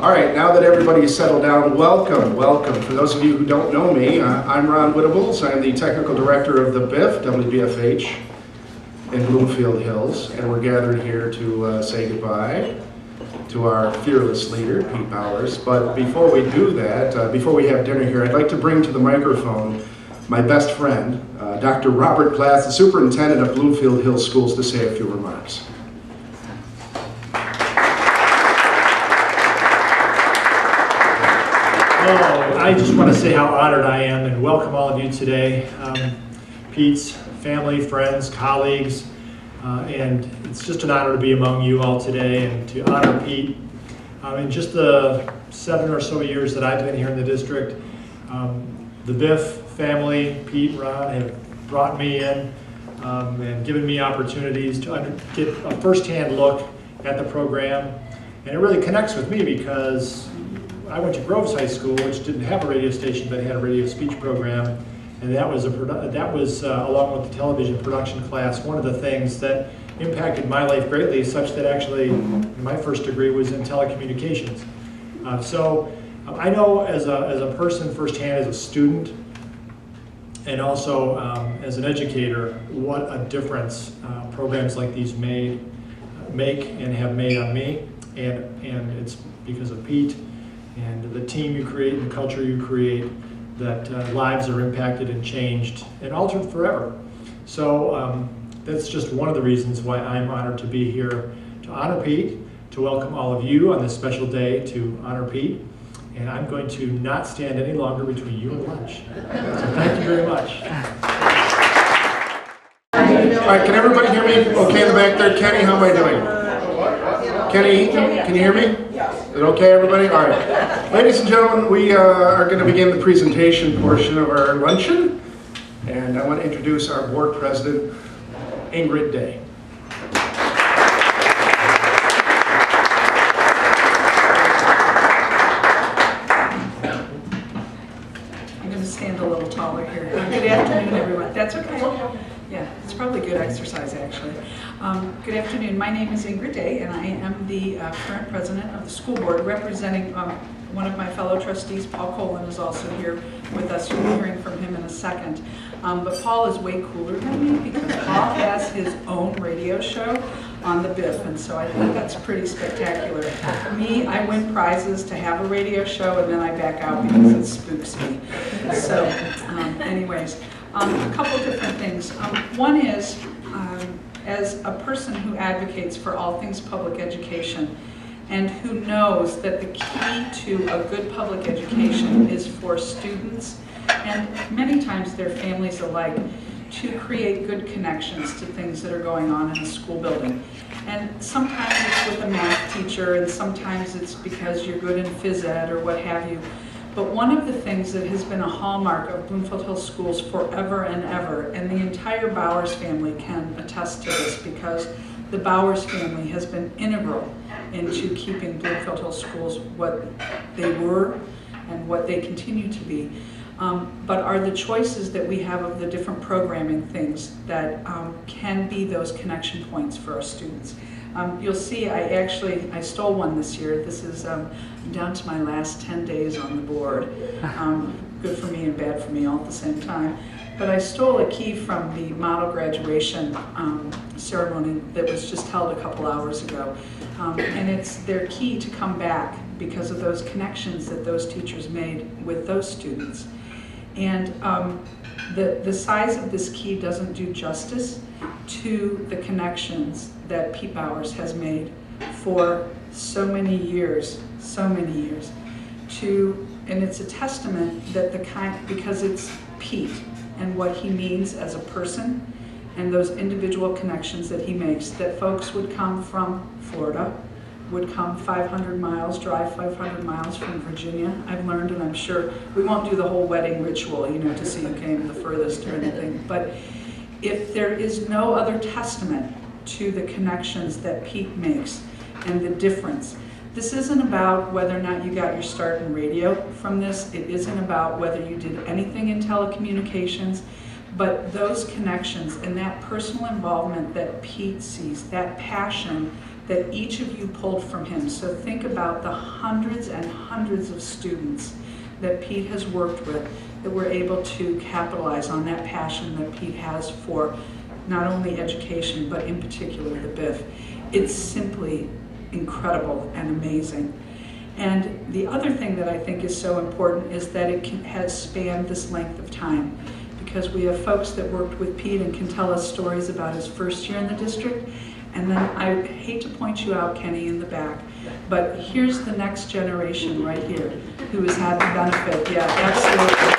All right, now that everybody's settled down, welcome. For those of you who don't know me, I'm Ron Whittables. I'm the Technical Director of the Biff, WBFH in Bloomfield Hills, and we're gathered here to say goodbye to our fearless leader, Pete Bowers. But before we do that, before we have dinner here, I'd like to bring to the microphone my best friend, Dr. Robert Glass, the Superintendent of Bloomfield Hills Schools, to say a few remarks. I just want to say how honored I am and welcome all of you today. Pete's family, friends, colleagues, and it's just an honor to be among you all today and to honor Pete. In just the 7 or so years that I've been here in the district, the Biff family, Pete and Ron, have brought me in and given me opportunities to get a first-hand look at the program. And it really connects with me because I went to Groves High School, which didn't have a radio station, but had a radio speech program, and that was along with the television production class, one of the things that impacted my life greatly, such that actually my first degree was in telecommunications. So I know as a person firsthand, as a student, and also as an educator, what a difference programs like these make and have made on me, and it's because of Pete and the team you create and the culture you create that lives are impacted and changed and altered forever. So that's just one of the reasons why I'm honored to be here to honor Pete, to welcome all of you on this special day to honor Pete. And I'm going to not stand any longer between you and lunch. So thank you very much. All right, can everybody hear me okay in the back there? Kenny, how am I doing? Kenny, can you hear me? Is it okay, everybody? All right. Ladies and gentlemen, we are going to begin the presentation portion of our luncheon. And I want to introduce our board president, Ingrid Day. I'm going to stand a little taller here. Good afternoon, everyone. That's okay. Yeah, it's probably good exercise, actually. Good afternoon. My name is Ingrid Day, and I am the current president of the school board, representing one of my fellow trustees. Paul Colin is also here with us. You'll be hearing from him in a second. But Paul is way cooler than me because Paul has his own radio show on the Biff, and so I think that's pretty spectacular. Me, I win prizes to have a radio show, and then I back out because it spooks me. So, anyways, a couple different things. One is, as a person who advocates for all things public education and who knows that the key to a good public education is for students and many times their families alike to create good connections to things that are going on in a school building. And sometimes it's with a math teacher, and sometimes it's because you're good in phys ed or what have you. But one of the things that has been a hallmark of Bloomfield Hills schools forever and ever, and the entire Bowers family can attest to this because the Bowers family has been integral into keeping Bloomfield Hills schools what they were and what they continue to be, but are the choices that we have of the different programming things that can be those connection points for our students. You'll see I stole one this year. This is down to my last 10 days on the board. Good for me and bad for me all at the same time. But I stole a key from the model graduation ceremony that was just held a couple hours ago. And it's their key to come back because of those connections that those teachers made with those students. And the size of this key doesn't do justice to the connections that Pete Bowers has made for so many years, and it's a testament that because it's Pete and what he means as a person and those individual connections that he makes, that folks would come from Florida, would come 500 miles, drive 500 miles from Virginia. I've learned, and I'm sure we won't do the whole wedding ritual, to see who came the furthest or anything, but if there is no other testament to the connections that Pete makes and the difference. This isn't about whether or not you got your start in radio from this. It isn't about whether you did anything in telecommunications, but those connections and that personal involvement that Pete sees, that passion that each of you pulled from him. So think about the hundreds and hundreds of students that Pete has worked with that we're able to capitalize on that passion that Pete has for not only education, but in particular the Biff. It's simply incredible and amazing. And the other thing that I think is so important is that it has spanned this length of time, because we have folks that worked with Pete and can tell us stories about his first year in the district. And then I hate to point you out, Kenny, in the back, but here's the next generation right here who has had the benefit. Yeah, absolutely.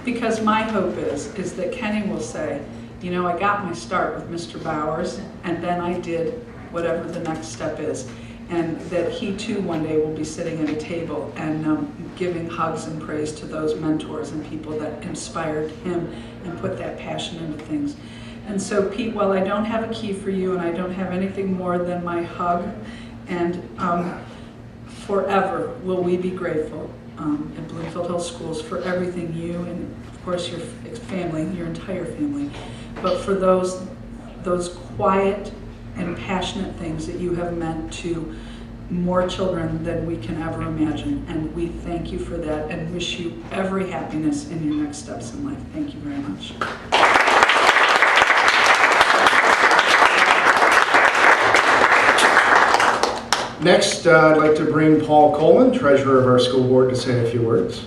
Because my hope is that Kenny will say, you know, I got my start with Mr. Bowers, and then I did whatever the next step is. And that he too one day will be sitting at a table and giving hugs and praise to those mentors and people that inspired him and put that passion into things. And so Pete, while I don't have a key for you and I don't have anything more than my hug, and forever will we be grateful at Bloomfield Hills Schools for everything you and of course your family, your entire family, but for those quiet and passionate things that you have meant to more children than we can ever imagine. And we thank you for that and wish you every happiness in your next steps in life. Thank you very much. Next, I'd like to bring Paul Coleman, treasurer of our school board, to say a few words.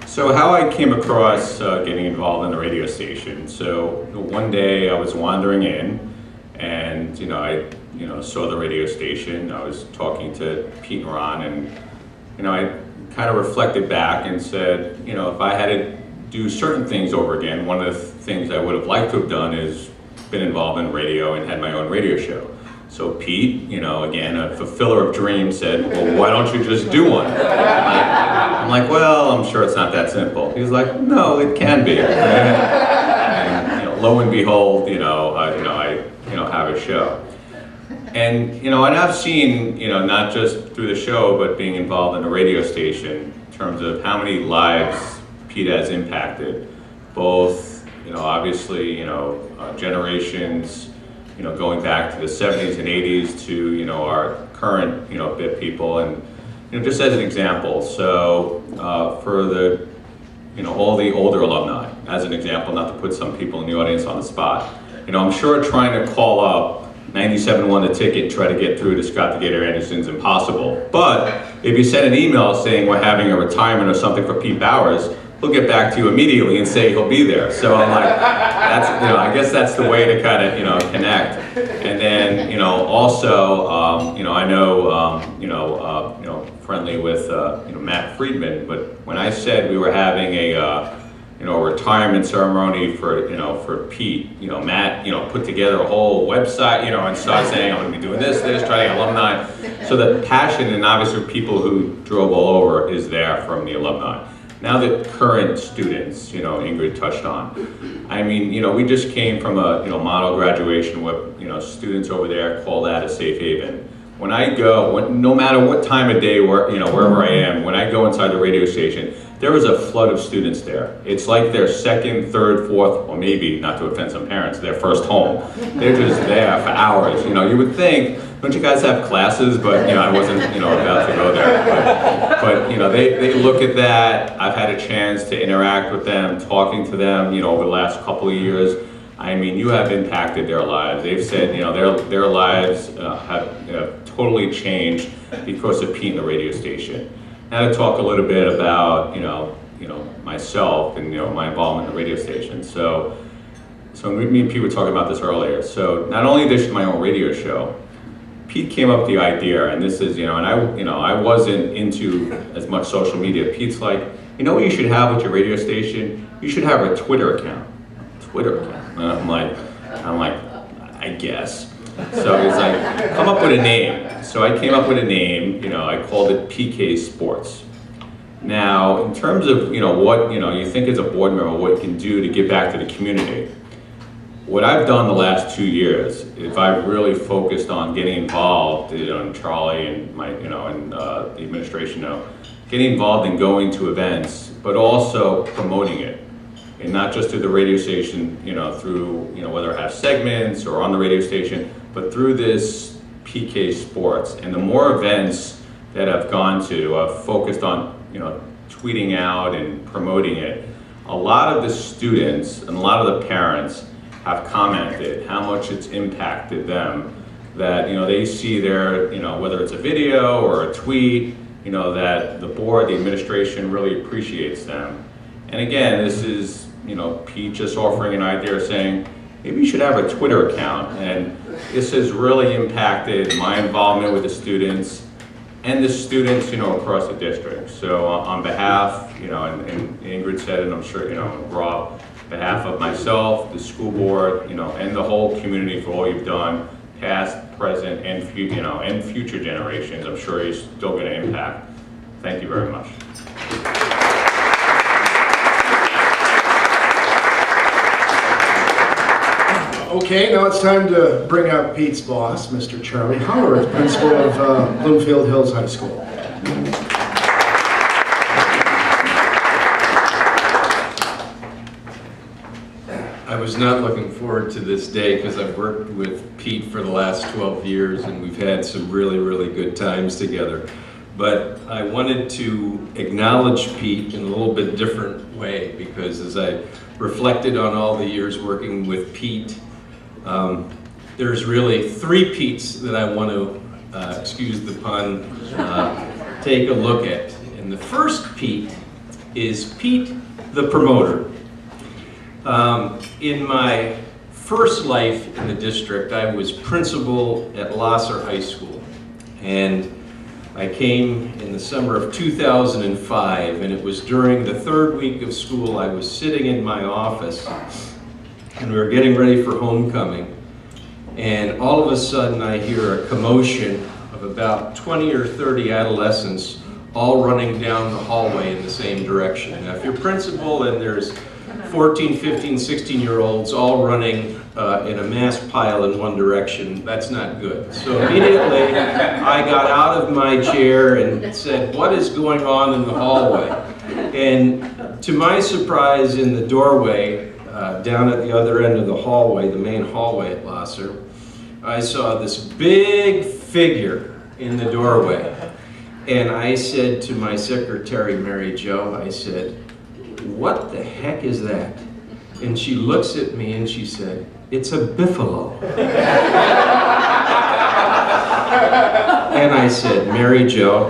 So how I came across getting involved in the radio station. So one day I was wandering in, and I saw the radio station. I was talking to Pete and Ron, and I kind of reflected back and said, if I had to do certain things over again, one of the things I would have liked to have done is been involved in radio and had my own radio show. So Pete, again, a fulfiller of dreams, said, well, why don't you just do one? I'm like, well, I'm sure it's not that simple. He's like, no, it can be. And lo and behold, I have a show. And and I've seen, not just through the show, but being involved in a radio station in terms of how many lives Pete has impacted, both, obviously, generations, going back to the 70s and 80s to, our current, Biff people. And, just as an example, so for the, all the older alumni, as an example, not to put some people in the audience on the spot, I'm sure trying to call up 97-1 the ticket and try to get through to Scott the Gator Anderson is impossible. But if you send an email saying we're having a retirement or something for Pete Bowers, he'll get back to you immediately and say he'll be there. So I'm like, that's, I guess that's the way to kind of, connect. And then, also, I know, friendly with, Matt Friedman, but when I said we were having a retirement ceremony for, for Pete, Matt, put together a whole website, and started saying, I'm going to be doing this, trying to get alumni. So the passion and obviously people who drove all over is there from the alumni. Now that current students, Ingrid touched on, I mean, we just came from a, model graduation where, students over there call that a safe haven. When I go, no matter what time of day, wherever I am, when I go inside the radio station, there is a flood of students there. It's like their second, third, fourth, or maybe, not to offend some parents, their first home. They're just there for hours. You would think, don't you guys have classes? But, I wasn't, about to go there. But they look at that. I've had a chance to interact with them, talking to them, over the last couple of years. I mean, you have impacted their lives. They've said, their lives have totally changed because of Pete and the radio station. Now to talk a little bit about, myself and, my involvement in the radio station. So me and Pete were talking about this earlier. So not only this is my own radio show, Pete came up with the idea, and this is, and I wasn't into as much social media. Pete's like, what you should have with your radio station? You should have a Twitter account. Twitter account. And I'm like, I guess. So he's like, come up with a name. So I came up with a name, I called it PK Sports. Now, in terms of, what, you think as a board member, what you can do to give back to the community. What I've done the last 2 years, if I've really focused on getting involved, and Charlie and my, and the administration know, getting involved in going to events, but also promoting it. And not just through the radio station, through, whether I have segments or on the radio station, but through this PK Sports. And the more events that I've gone to, I've focused on, tweeting out and promoting it. A lot of the students and a lot of the parents have commented how much it's impacted them, that, they see their, whether it's a video or a tweet, that the board, the administration really appreciates them. And again, this is, Pete just offering an idea, saying, maybe you should have a Twitter account. And this has really impacted my involvement with the students and the students, across the district. So on behalf, and Ingrid said, and I'm sure, Rob, on behalf of myself, the school board, and the whole community for all you've done, past, present, and future generations, I'm sure you're still going to impact. Thank you very much. Okay, now it's time to bring out Pete's boss, Mr. Charlie Howard, principal of Bloomfield Hills High School. I was not looking forward to this day because I've worked with Pete for the last 12 years and we've had some really, really good times together. But I wanted to acknowledge Pete in a little bit different way, because as I reflected on all the years working with Pete, there's really three Petes that I want to, excuse the pun, take a look at. And the first Pete is Pete the promoter. In my first life in the district, I was principal at Lasser High School. And I came in the summer of 2005, and it was during the third week of school. I was sitting in my office, and we were getting ready for homecoming. And all of a sudden, I hear a commotion of about 20 or 30 adolescents all running down the hallway in the same direction. Now, if you're principal and there's 14, 15, 16-year-olds all running in a mass pile in one direction, that's not good. So immediately I got out of my chair and said, what is going on in the hallway? And to my surprise, in the doorway, down at the other end of the hallway, the main hallway at Lasser, I saw this big figure in the doorway. And I said to my secretary, Mary Jo, I said, what the heck is that? And she looks at me and she said, it's a biffalo. And I said, Mary Jo,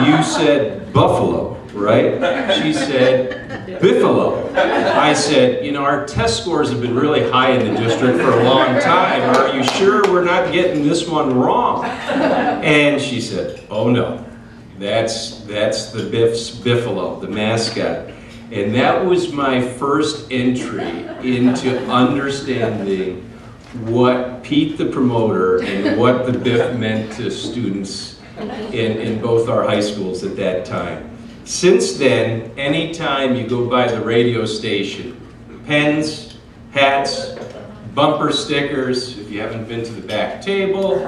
you said buffalo, right? She said, biffalo. I said, our test scores have been really high in the district for a long time. Are you sure we're not getting this one wrong? And she said, oh no, that's the Biff's biffalo, the mascot. And that was my first entry into understanding what Pete the promoter and what the Biff meant to students in both our high schools at that time. Since then, anytime you go by the radio station, pens, hats, bumper stickers, if you haven't been to the back table,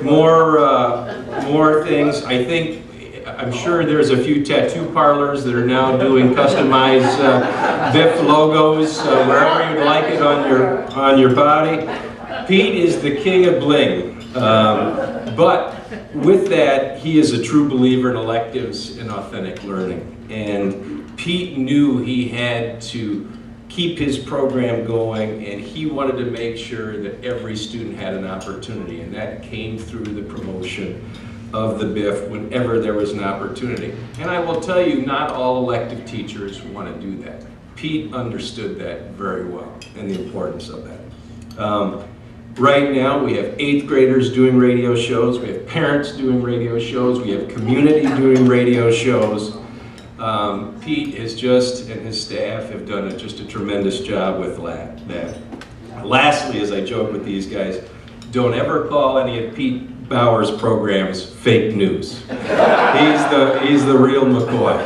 more things. I'm sure there's a few tattoo parlors that are now doing customized Biff logos wherever you'd like it on your body. Pete is the king of bling, but with that, he is a true believer in electives and authentic learning. And Pete knew he had to keep his program going, and he wanted to make sure that every student had an opportunity, and that came through the promotion of the Biff whenever there was an opportunity. And I will tell you, not all elective teachers want to do that. Pete understood that very well and the importance of that. Right now we have 8th graders doing radio shows, we have parents doing radio shows, we have community doing radio shows. Pete has and his staff have done just a tremendous job with that. Lastly, as I joke with these guys, don't ever call any of Pete Bauer's programs fake news. He's the real McCoy.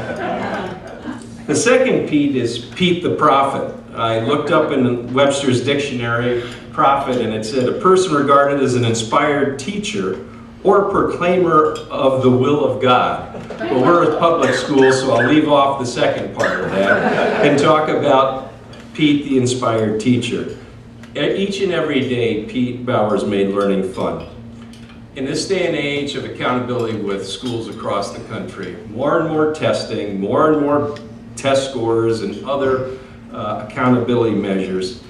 The second Pete is Pete the prophet. I looked up in Webster's dictionary, prophet, and it said a person regarded as an inspired teacher or proclaimer of the will of God. Well, we're a public school, so I'll leave off the second part of that and talk about Pete, the inspired teacher. Each and every day, Pete Bowers made learning fun. In this day and age of accountability with schools across the country, more and more testing, more and more test scores and other accountability measures,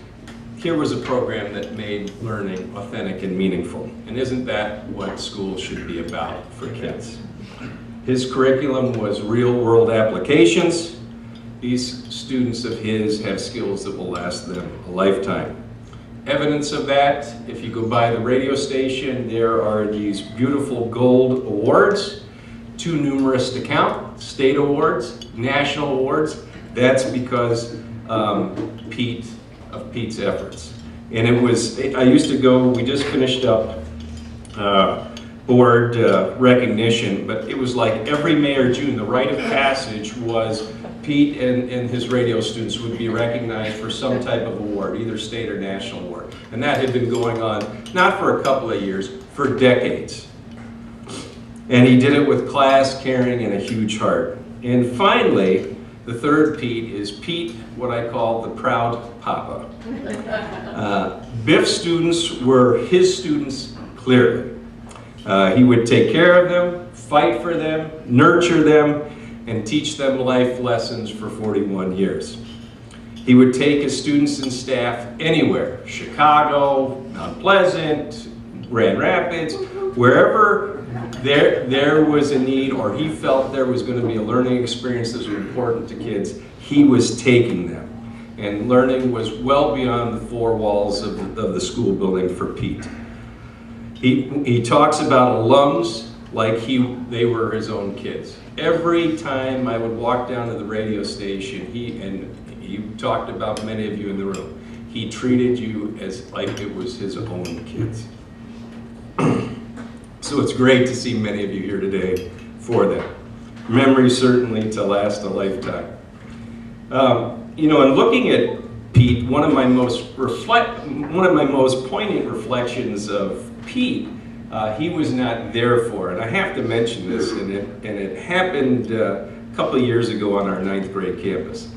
here was a program that made learning authentic and meaningful. And isn't that what school should be about for kids? His curriculum was real-world applications. These students of his have skills that will last them a lifetime. Evidence of that, if you go by the radio station, there are these beautiful gold awards, too numerous to count, state awards, national awards. That's because Pete's efforts. And it was, I used to go, we just finished up board recognition, but it was like every May or June, the rite of passage was Pete and his radio students would be recognized for some type of award, either state or national award. And that had been going on, not for a couple of years, for decades. And he did it with class, caring, and a huge heart. And finally, the third Pete is Pete, what I call the proud papa. Biff students were his students clearly. He would take care of them, fight for them, nurture them, and teach them life lessons for 41 years. He would take his students and staff anywhere, Chicago, Mount Pleasant, Grand Rapids, wherever there was a need or he felt there was going to be a learning experience that was important to kids, he was taking them. And learning was well beyond the four walls of the school building for Pete. He talks about alums like they were his own kids. Every time I would walk down to the radio station, he talked about many of you in the room, he treated you as like it was his own kids. So it's great to see many of you here today for that. Memories certainly to last a lifetime. You know, in looking at Pete, one of my most poignant reflections of Pete, he was not there for. And I have to mention this, and it happened a couple of years ago on our 9th grade campus.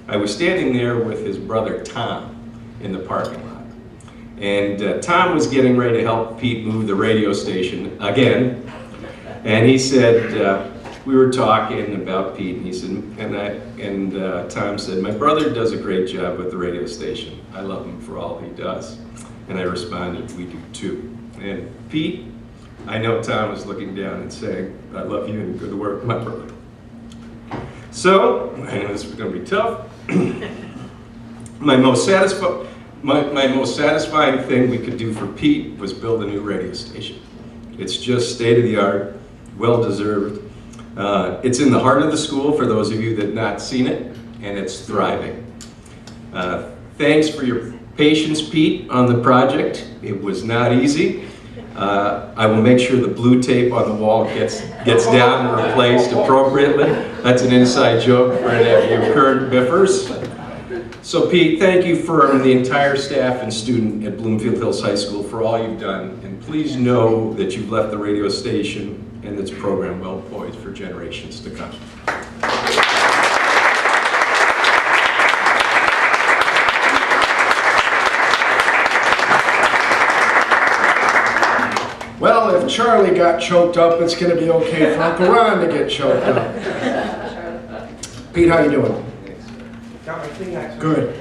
I was standing there with his brother Tom in the parking lot. And Tom was getting ready to help Pete move the radio station again. And he said, we were talking about Pete, and he said, Tom said, my brother does a great job with the radio station. I love him for all he does. And I responded, we do too. And Pete, I know Tom was looking down and saying, I love you and good work, my brother. So, I know this was going to be tough. My most satisfying thing we could do for Pete was build a new radio station. It's just state-of-the-art, well-deserved. It's in the heart of the school, for those of you that have not seen it, and it's thriving. Thanks for your patience, Pete, on the project. It was not easy. I will make sure the blue tape on the wall gets down and replaced appropriately. That's an inside joke for any of you current Biffers. So Pete, thank you from the entire staff and student at Bloomfield Hills High School for all you've done. And please know that you've left the radio station and its program well poised for generations to come. Well, if Charlie got choked up, it's going to be okay for Uncle Ron to get choked up. Pete, how you doing? Good.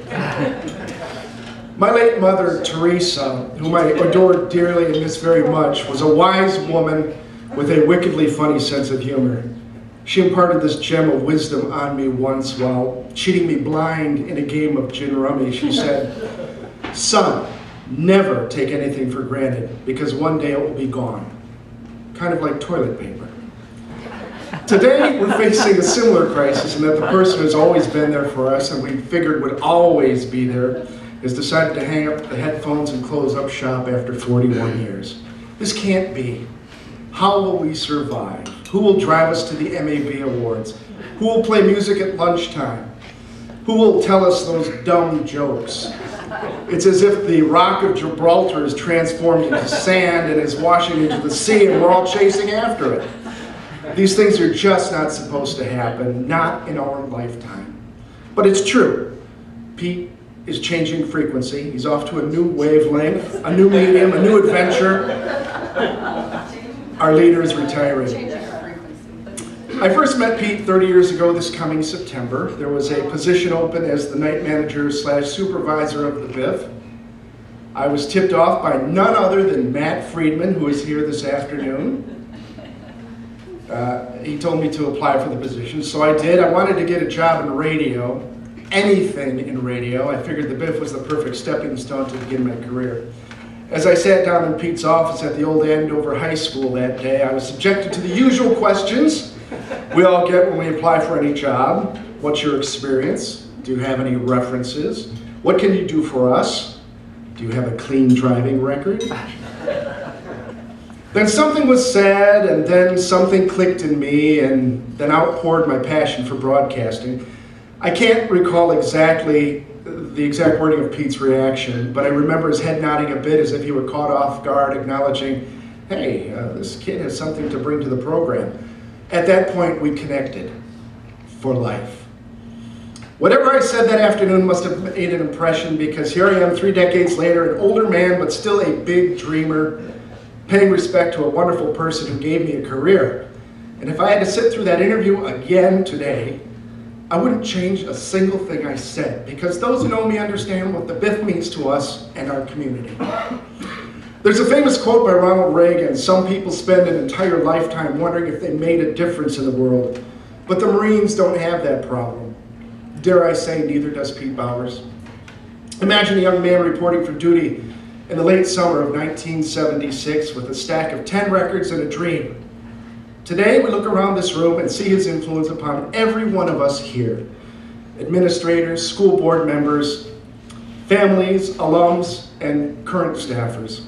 My late mother, Teresa, whom I adored dearly and miss very much, was a wise woman with a wickedly funny sense of humor. She imparted this gem of wisdom on me once while cheating me blind in a game of gin rummy. She said, son, never take anything for granted because one day it will be gone. Kind of like toilet paper. Today, we're facing a similar crisis in that the person who's always been there for us and we figured would always be there has decided to hang up the headphones and close up shop after 41 years. This can't be. How will we survive? Who will drive us to the MAB Awards? Who will play music at lunchtime? Who will tell us those dumb jokes? It's as if the Rock of Gibraltar is transformed into sand and is washing into the sea, and we're all chasing after it. These things are just not supposed to happen, not in our lifetime. But it's true. Pete is changing frequency. He's off to a new wavelength, a new medium, a new adventure. Our leader is retiring. I first met Pete 30 years ago this coming September. There was a position open as the night manager / supervisor of the Biff. I was tipped off by none other than Matt Friedman, who is here this afternoon. He told me to apply for the position, so I did. I wanted to get a job in radio, anything in radio. I figured the Biff was the perfect stepping stone to begin my career. As I sat down in Pete's office at the old Andover High School that day, I was subjected to the usual questions we all get when we apply for any job. What's your experience? Do you have any references? What can you do for us? Do you have a clean driving record? Then something was said, and then something clicked in me, and then outpoured my passion for broadcasting. I can't recall exactly the exact wording of Pete's reaction, but I remember his head nodding a bit as if he were caught off guard, acknowledging, hey, this kid has something to bring to the program. At that point, we connected for life. Whatever I said that afternoon must have made an impression, because here I am 3 decades later, an older man, but still a big dreamer, paying respect to a wonderful person who gave me a career. And if I had to sit through that interview again today, I wouldn't change a single thing I said, because those who know me understand what the Biff means to us and our community. There's a famous quote by Ronald Reagan: some people spend an entire lifetime wondering if they made a difference in the world, but the Marines don't have that problem. Dare I say, neither does Pete Bowers. Imagine a young man reporting for duty in the late summer of 1976 with a stack of 10 records and a dream. Today, we look around this room and see his influence upon every one of us here. Administrators, school board members, families, alums, and current staffers.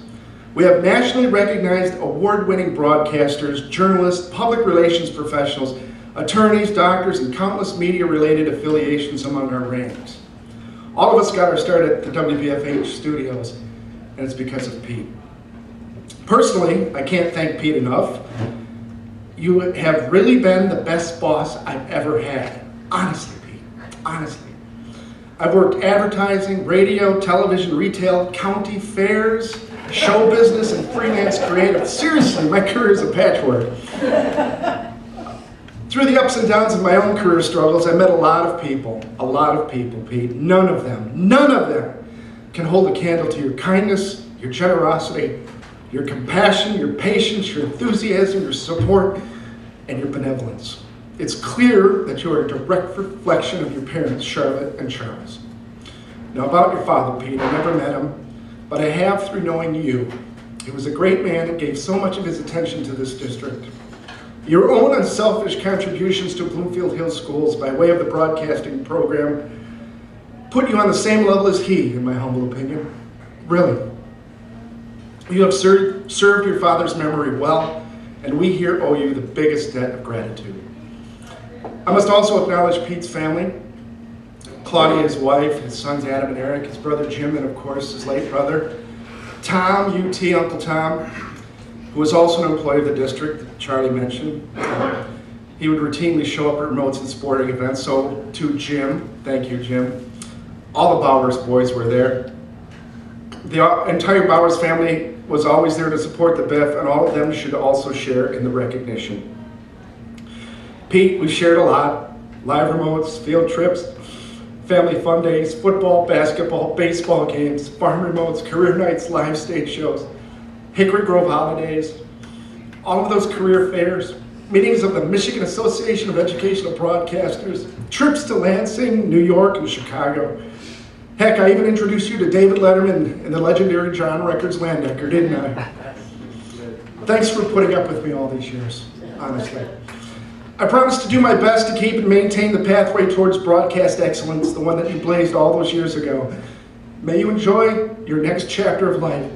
We have nationally recognized award-winning broadcasters, journalists, public relations professionals, attorneys, doctors, and countless media-related affiliations among our ranks. All of us got our start at the WBFH studios, and it's because of Pete. Personally, I can't thank Pete enough. You have really been the best boss I've ever had. Honestly, Pete, honestly. I've worked advertising, radio, television, retail, county fairs, show business, and freelance creative. Seriously, my career is a patchwork. Through the ups and downs of my own career struggles, I met a lot of people, Pete. None of them can hold a candle to your kindness, your generosity, your compassion, your patience, your enthusiasm, your support, and your benevolence. It's clear that you are a direct reflection of your parents, Charlotte and Charles. Now about your father, Pete, I never met him, but I have through knowing you. He was a great man and gave so much of his attention to this district. Your own unselfish contributions to Bloomfield Hills schools by way of the broadcasting program put you on the same level as he, in my humble opinion. Really. You have served your father's memory well, and we here owe you the biggest debt of gratitude. I must also acknowledge Pete's family, Claudia, his wife, his sons Adam and Eric, his brother Jim, and of course his late brother, Tom, UT, Uncle Tom, who was also an employee of the district, that Charlie mentioned. He would routinely show up at remotes and sporting events, so to Jim, thank you Jim. All the Bowers boys were there. The entire Bowers family was always there to support the Biff, and all of them should also share in the recognition. Pete, we've shared a lot. Live remotes, field trips, family fun days, football, basketball, baseball games, farm remotes, career nights, live stage shows, Hickory Grove holidays, all of those career fairs, meetings of the Michigan Association of Educational Broadcasters, trips to Lansing, New York, and Chicago. Heck, I even introduced you to David Letterman and the legendary John Records Landecker, didn't I? Thanks for putting up with me all these years, honestly. I promise to do my best to keep and maintain the pathway towards broadcast excellence, the one that you blazed all those years ago. May you enjoy your next chapter of life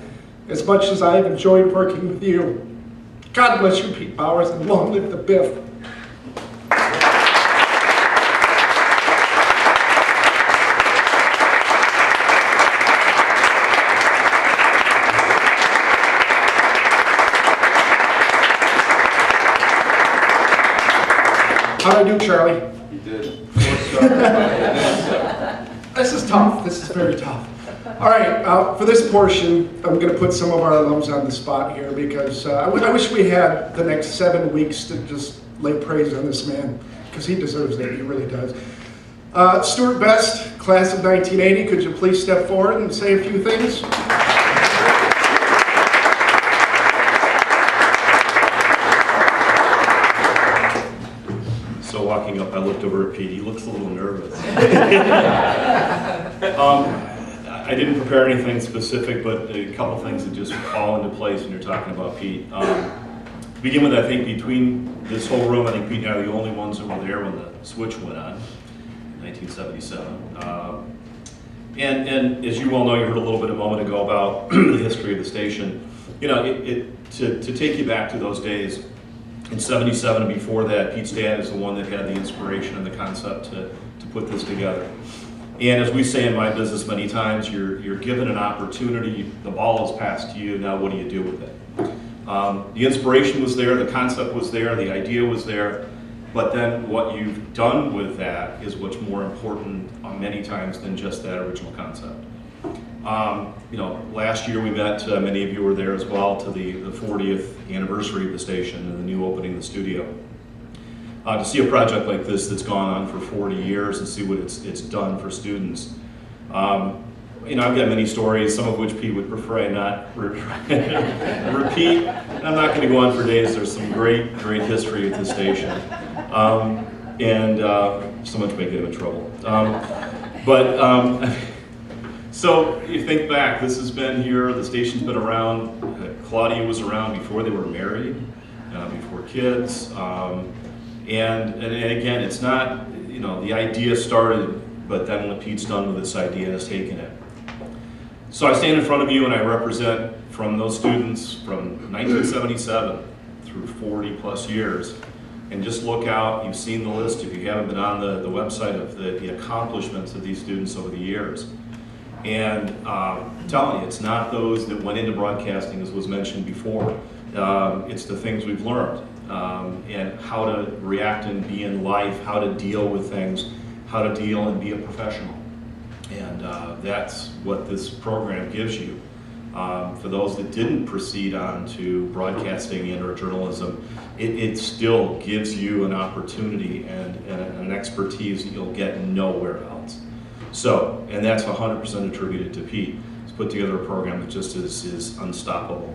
as much as I have enjoyed working with you. God bless you, Pete Bowers, and long live the Biff. How'd I do, Charlie? You did. This is tough. This is very tough. All right, for this portion, I'm going to put some of our alums on the spot here because I wish we had the next 7 weeks to just lay praise on this man because he deserves it. He really does. Stuart Best, class of 1980, could you please step forward and say a few things? So walking up, I looked over at Pete. He looks a little nervous. I didn't prepare anything specific, but a couple things that just fall into place when you're talking about Pete. To begin with, I think between this whole room, I think Pete and I are the only ones that were there when the switch went on in 1977. And as you well know, you heard a little bit a moment ago about the history of the station. You know, to take you back to those days, in 77 and before that, Pete's dad is the one that had the inspiration and the concept to put this together. And as we say in my business many times, you're given an opportunity, the ball is passed to you, now what do you do with it? The inspiration was there, the concept was there, the idea was there, but then what you've done with that is what's more important many times than just that original concept. You know, last year we met, many of you were there as well, to the 40th anniversary of the station and the new opening of the studio. To see a project like this that's gone on for 40 years and see what it's done for students. You know, I've got many stories, some of which Pete would prefer I not repeat. And I'm not going to go on for days. There's some great history at this station. And so much may get him in trouble. So you think back, this has been here, the station's been around. Claudia was around before they were married, before kids. And again, it's not, you know, the idea started, but then what Pete's done with this idea has taken it. So I stand in front of you and I represent from those students from 1977 through 40 plus years. And just look out, you've seen the list, if you haven't been on the website, of the accomplishments of these students over the years. And I'm telling you, it's not those that went into broadcasting, as was mentioned before. It's the things we've learned. And how to react and be in life, how to deal with things, how to deal and be a professional. And that's what this program gives you. For those that didn't proceed on to broadcasting and or journalism, it still gives you an opportunity and an expertise that you'll get nowhere else. So, and that's 100% attributed to Pete. He's put together a program that just is unstoppable.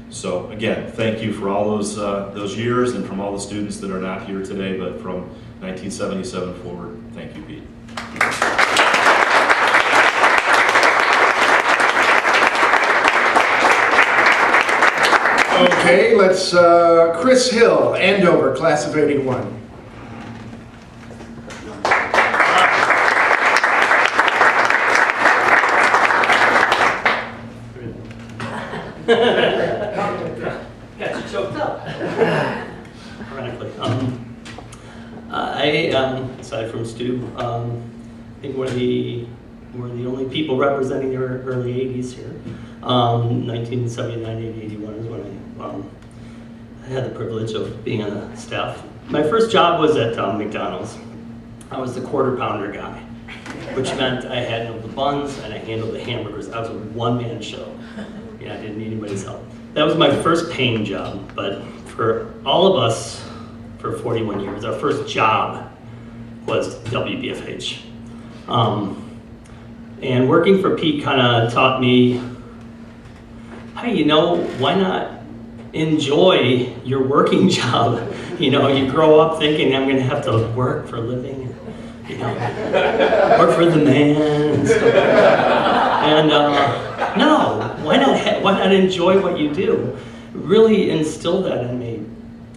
So again, thank you for all those years and from all the students that are not here today, but from 1977 forward, thank you, Pete. Okay, let's, Chris Hill, Andover, class of 81. Got you choked up. Ironically. Aside from Stu, I think we're the only people representing the early 80s here. 1979, 81 is when I had the privilege of being on the staff. My first job was at McDonald's. I was the quarter pounder guy, which meant I handled the buns and I handled the hamburgers. I was a one-man show. Yeah, I didn't need anybody's help. That was my first paying job, but for all of us, for 41 years, our first job was WBFH. And working for Pete kind of taught me, hey, you know, why not enjoy your working job? You know, you grow up thinking I'm gonna have to work for a living, you know, work for the man and stuff. And no, why not enjoy what you do? Really instilled that in me.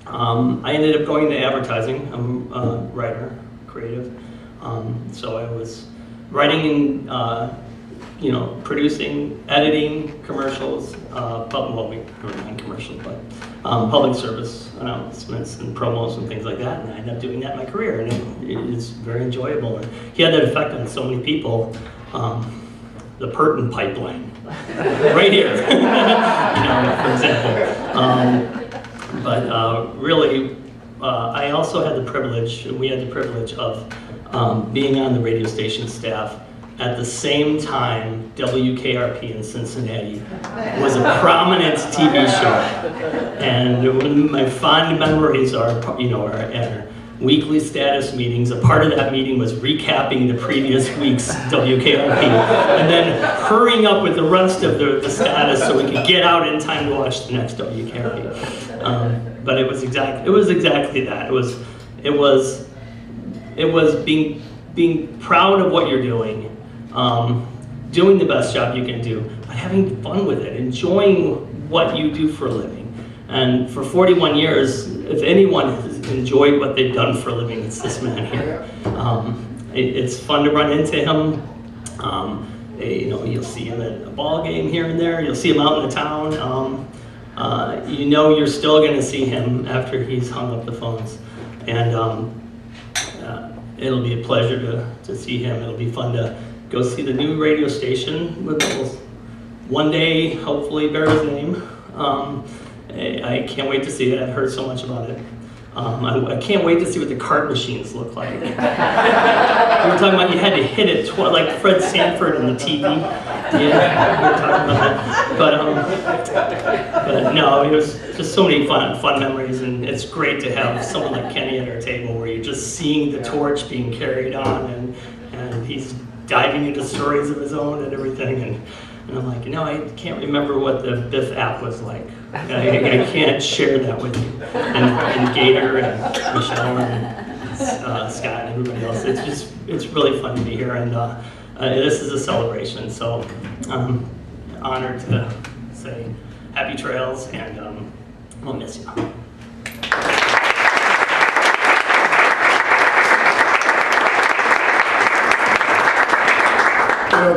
I ended up going to advertising. I'm a writer, creative. So I was writing and you know, producing, editing commercials, non-commercial, but public service announcements and promos and things like that. And I ended up doing that in my career, and it is very enjoyable. And he had that effect on so many people. The Purton pipeline, right here, you know, for example. But really, I also had the privilege, we had the privilege of being on the radio station staff at the same time WKRP in Cincinnati was a prominent TV show. And one of my fond memories are, our weekly status meetings. A part of that meeting was recapping the previous week's WKRP and then hurrying up with the rest of the status so we could get out in time to watch the next WKRP. But it was exactly that. It was being proud of what you're doing, doing the best job you can do, but having fun with it, enjoying what you do for a living. And for 41 years, if anyone has enjoyed what they've done for a living, it's this man here. It's fun to run into him. You'll see him at a ball game here and there. You'll see him out in the town. You're still going to see him after he's hung up the phones. And it'll be a pleasure to see him. It'll be fun to go see the new radio station with Bubbles. One day, hopefully, bear his name. I can't wait to see it. I've heard so much about it. I can't wait to see what the card machines look like. We were talking about you had to hit it like Fred Sanford in the TV. Yeah, we were talking about that. But no, it was just so many fun memories, and it's great to have someone like Kenny at our table where you're just seeing the torch being carried on, and he's diving into stories of his own and everything. And I'm like, I can't remember what the Biff app was like. I can't share that with you. And Gator and Michelle and Scott and everybody else. It's really fun to be here, and this is a celebration. So I'm honored to say happy trails, and we'll miss you.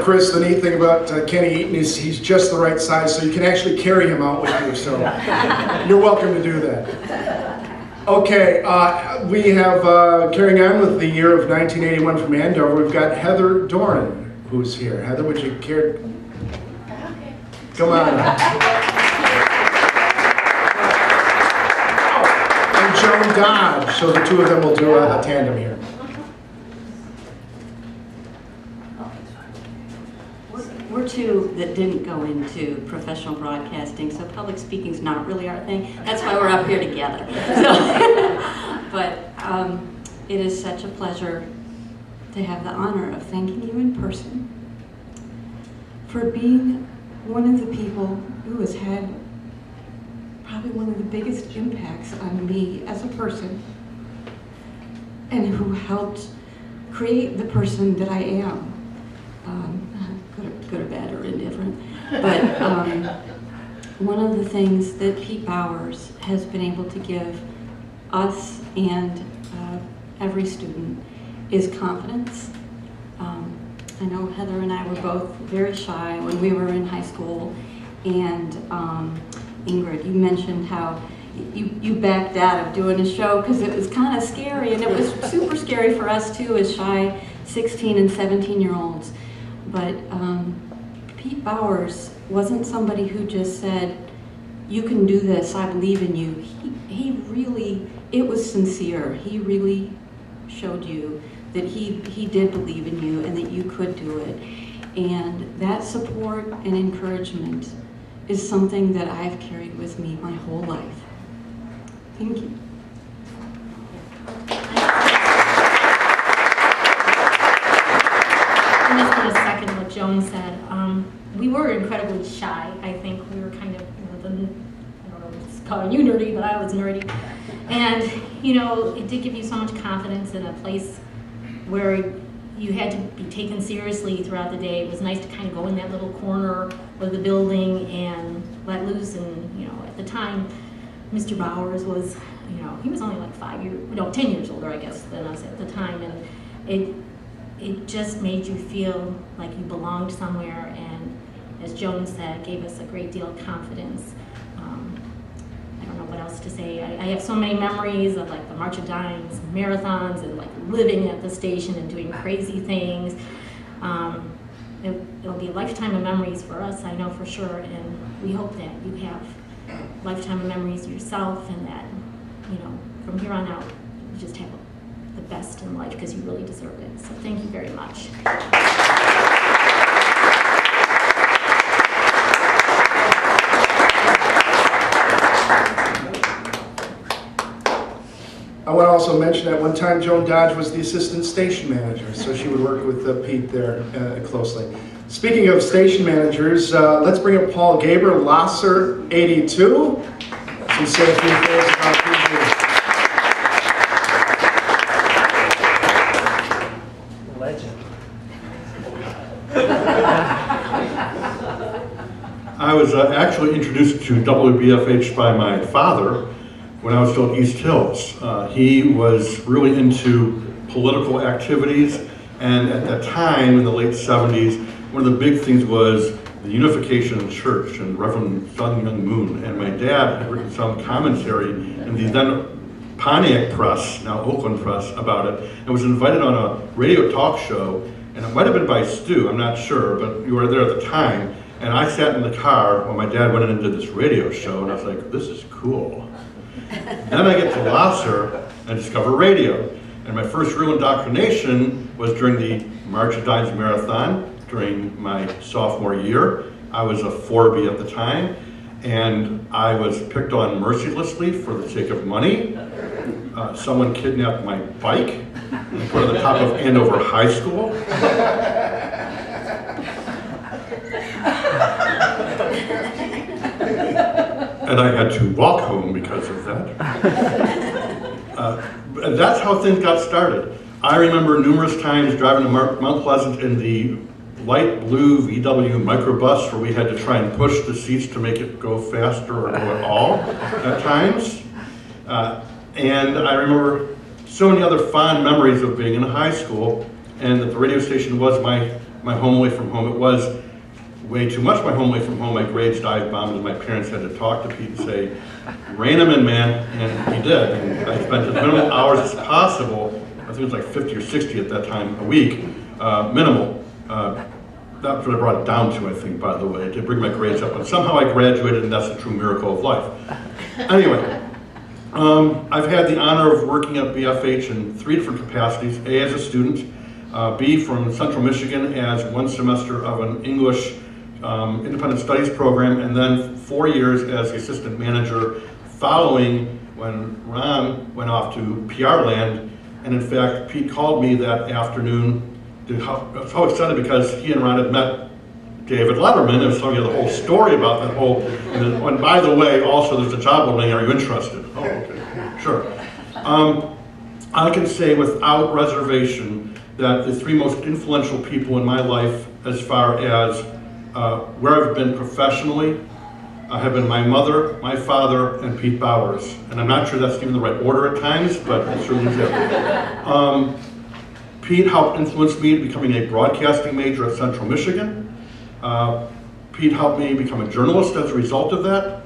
Chris, the neat thing about Kenny Eaton is he's just the right size, so you can actually carry him out with you, so you're welcome to do that. Okay, we have, carrying on with the year of 1981 from Andover, we've got Heather Doran, who's here. Heather, would you care? Come on. And Joan Dodge, so the two of them will do a tandem here. We're two that didn't go into professional broadcasting, so public speaking's not really our thing. That's why we're up here together. But it is such a pleasure to have the honor of thanking you in person for being one of the people who has had probably one of the biggest impacts on me as a person, and who helped create the person that I am. Good or bad or indifferent. But one of the things that Pete Bowers has been able to give us and every student is confidence. I know Heather and I were both very shy when we were in high school, and Ingrid, you mentioned how you backed out of doing a show because it was kind of scary, and it was super scary for us too as shy 16 and 17-year-olds. But Pete Bowers wasn't somebody who just said, you can do this, I believe in you. He really, it was sincere. He really showed you that he did believe in you and that you could do it. And that support and encouragement is something that I've carried with me my whole life. Thank you. I'm just going to second what Joan said. We were incredibly shy. I think we were kind of, I don't know if it's calling you nerdy, but I was nerdy. And, it did give you so much confidence in a place where you had to be taken seriously throughout the day. It was nice to kind of go in that little corner of the building and let loose. And, at the time, Mr. Bowers was, he was only like 10 years older, I guess, than us at the time. And it just made you feel like you belonged somewhere, and as Joan said, gave us a great deal of confidence. I don't know what else to say. I have so many memories of like the March of Dimes, marathons, and like living at the station and doing crazy things. It'll be a lifetime of memories for us, I know for sure, and we hope that you have lifetime of memories yourself, and that from here on out, you just have the best in life because you really deserve it. So thank you very much. I want to also mention at one time Joan Dodge was the assistant station manager, so she would work with Pete there closely. Speaking of station managers, let's bring up Paul Gaber, Lasser 82, to say a few things about Pete. Legend. I was actually introduced to WBFH by my father when I was still at East Hills. He was really into political activities, and at that time, in the late 70s, one of the big things was the unification of the church and Reverend Sun Young Moon. And my dad had written some commentary in the then Pontiac Press, now Oakland Press, about it, and was invited on a radio talk show, and it might have been by Stu, I'm not sure, but you were there at the time, and I sat in the car when my dad went in and did this radio show, and I was like, this is cool. Then I get to Lasser and discover radio. And my first real indoctrination was during the March of Dimes Marathon during my sophomore year. I was a 4B at the time, and I was picked on mercilessly for the sake of money. Someone kidnapped my bike and put it on the top of Andover High School. And I had to walk home because of that. And that's how things got started. I remember numerous times driving to Mount Pleasant in the light blue VW microbus where we had to try and push the seats to make it go faster or go at all at times. And I remember so many other fond memories of being in high school, and that the radio station was my home away from home. It was way too much my home away from home. My grades dive bombed, and my parents had to talk to Pete and say, rein him in, man, and he did. And I spent as minimal hours as possible, I think it was like 50 or 60 at that time a week, minimal. That's what I brought it down to, I think, by the way, to bring my grades up. And somehow I graduated, and that's the true miracle of life. Anyway, I've had the honor of working at BFH in 3 different capacities: A, as a student, B, from Central Michigan as 1 semester of an English independent studies program, and then 4 years as the assistant manager following when Ron went off to PR land. And in fact, Pete called me that afternoon. I was so excited because he and Ron had met David Letterman and was telling you the whole story about that whole, and by the way, also there's a job opening, are you interested? Oh, okay, sure. I can say without reservation that the 3 most influential people in my life as far as where I've been professionally have been my mother, my father, and Pete Bowers. And I'm not sure that's even the right order at times, but it certainly is. Pete helped influence me becoming a broadcasting major at Central Michigan. Pete helped me become a journalist as a result of that.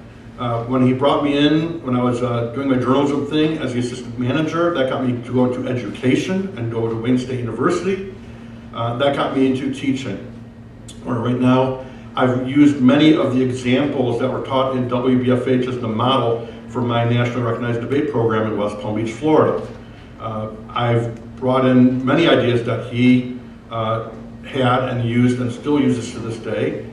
When he brought me in, when I was doing my journalism thing as the assistant manager, that got me to go into education and go to Wayne State University. That got me into teaching. Where right now, I've used many of the examples that were taught in WBFH as the model for my nationally recognized debate program in West Palm Beach, Florida. I've brought in many ideas that he had and used and still uses to this day.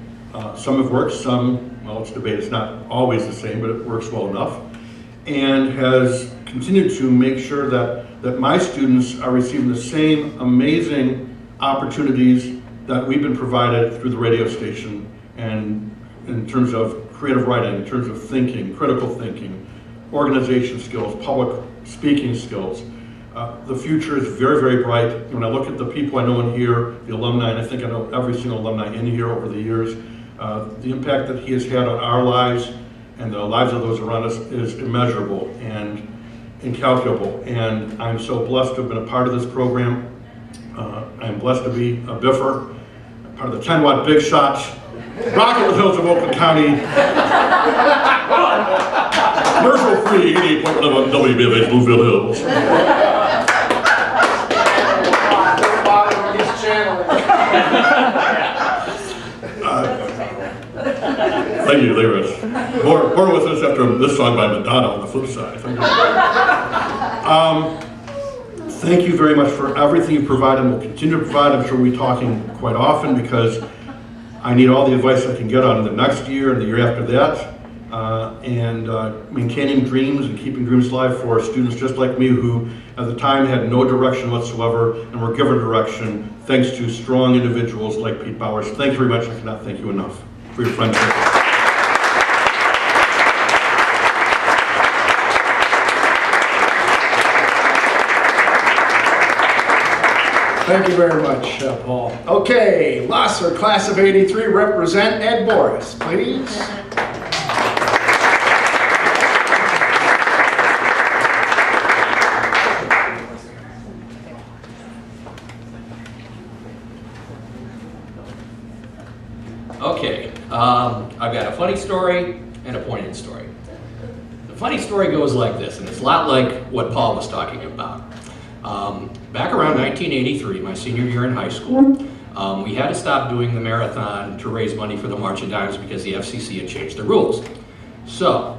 Some have worked, some, well, it's debate, it's not always the same, but it works well enough. And has continued to make sure that my students are receiving the same amazing opportunities that we've been provided through the radio station, and in terms of creative writing, in terms of thinking, critical thinking, organization skills, public speaking skills. The future is very, very bright. When I look at the people I know in here, the alumni, and I think I know every single alumni in here over the years, the impact that he has had on our lives and the lives of those around us is immeasurable and incalculable. And I'm so blessed to have been a part of this program. I'm blessed to be a Biffer, part of the 10-watt Big Shots, Rocket the Hills of Oakland County, commercial-free 88.1 WBFH Bloomfield Hills. Thank you, Lyris. More with us after this song by Madonna on the flip side. Thank you very much for everything you provide and will continue to provide. I'm sure we'll be talking quite often because I need all the advice I can get on the next year and the year after that. Maintaining dreams and keeping dreams alive for students just like me who at the time had no direction whatsoever and were given direction thanks to strong individuals like Pete Bowers. Thank you very much. I cannot thank you enough for your friendship. Thank you very much, Paul. Okay, Lasser, class of '83, represent Ed Boris, please. Okay, I've got a funny story and a poignant story. The funny story goes like this, and it's a lot like what Paul was talking about. Back around 1983, my senior year in high school, we had to stop doing the marathon to raise money for the March of Dimes because the FCC had changed the rules. So,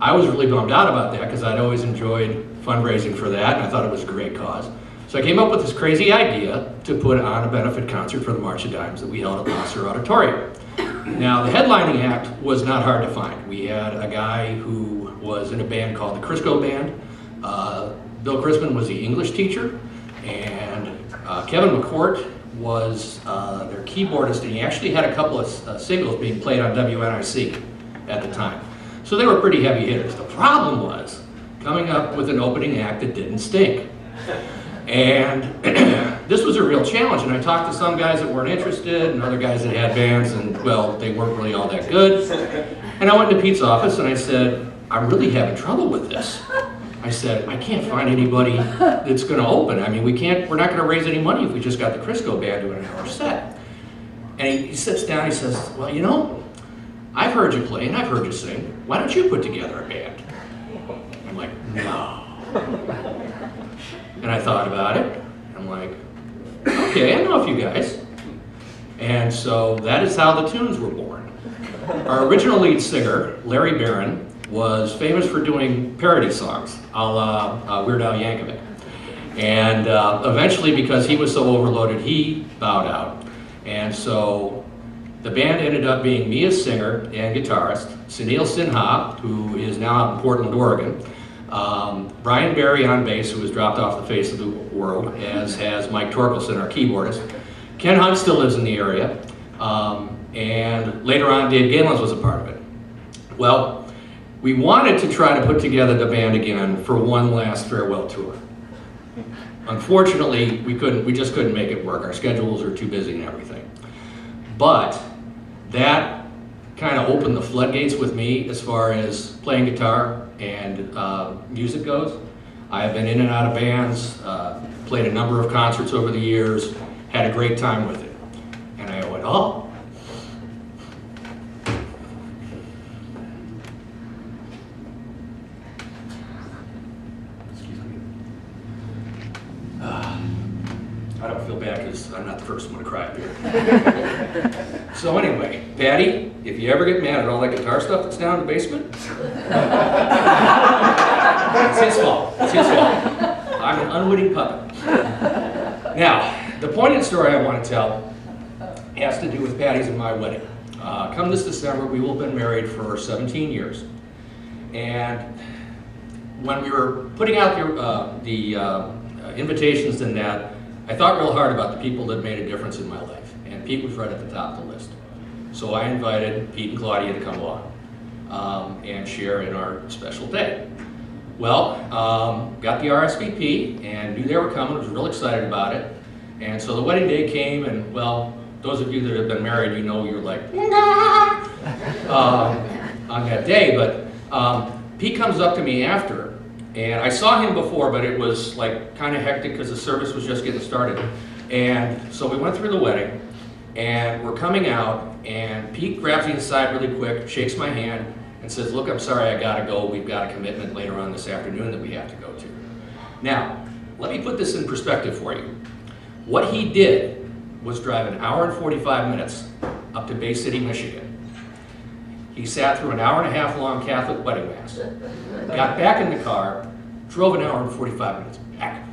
I was really bummed out about that because I'd always enjoyed fundraising for that and I thought it was a great cause. So I came up with this crazy idea to put on a benefit concert for the March of Dimes that we held at Lasser Auditorium. Now, the headlining act was not hard to find. We had a guy who was in a band called the Crisco Band. Bill Crispin was the English teacher, and Kevin McCourt was their keyboardist, and he actually had a couple of singles being played on WNIC at the time. So they were pretty heavy hitters. The problem was coming up with an opening act that didn't stink. And this was a real challenge, and I talked to some guys that weren't interested and other guys that had bands, and well, they weren't really all that good. And I went to Pete's office and I said, I'm really having trouble with this. I said, I can't find anybody that's going to open. I mean, we're not going to raise any money if we just got the Crisco Band doing an hour set. And he sits down, he says, well, you know, I've heard you play and I've heard you sing. Why don't you put together a band? I'm like, no. And I thought about it. I'm like, okay, I know a few guys. And so that is how the tunes were born. Our original lead singer, Larry Barron, was famous for doing parody songs, a la Weird Al Yankovic. And eventually, because he was so overloaded, he bowed out. And so the band ended up being me as singer and guitarist, Sunil Sinha, who is now out in Portland, Oregon, Brian Barry on bass, who has dropped off the face of the world, as has Mike Torkelson, our keyboardist. Ken Hunt still lives in the area, and later on Dave Galens was a part of it. Well, we wanted to try to put together the band again for one last farewell tour. Unfortunately, we just couldn't make it work. Our schedules are too busy and everything. But that kind of opened the floodgates with me as far as playing guitar and music goes. I have been in and out of bands, played a number of concerts over the years, had a great time with it. And I owe it all. I don't feel bad because I'm not the first one to cry up here. So anyway, Patty, if you ever get mad at all that guitar stuff that's down in the basement, it's his fault. It's his fault. I'm an unwitting puppet. Now, the poignant story I want to tell has to do with Patty's and my wedding. Come this December, we will have been married for 17 years. And when we were putting out the invitations and that, I thought real hard about the people that made a difference in my life, and Pete was right at the top of the list. So I invited Pete and Claudia to come along and share in our special day. Well, got the RSVP and knew they were coming, was real excited about it. And so the wedding day came, and well, those of you that have been married, you know you're like, on that day, but Pete comes up to me after. And I saw him before, but it was like kind of hectic because the service was just getting started. And so we went through the wedding, and we're coming out, and Pete grabs me aside really quick, shakes my hand, and says, look, I'm sorry, I gotta go. We've got a commitment later on this afternoon that we have to go to. Now, let me put this in perspective for you. What he did was drive 1 hour and 45 minutes up to Bay City, Michigan. He sat through an hour-and-a-half long Catholic wedding mass, got back in the car, drove an hour and 45 minutes back.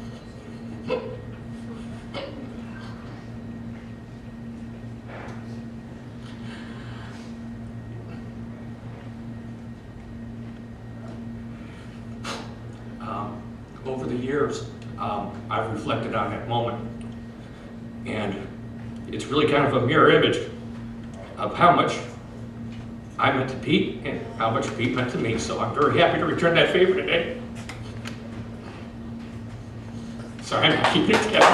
Over the years, I've reflected on that moment, and it's really kind of a mirror image of how much I meant to Pete and how much Pete meant to me, so I'm very happy to return that favor today. Sorry, I'm not keeping it together.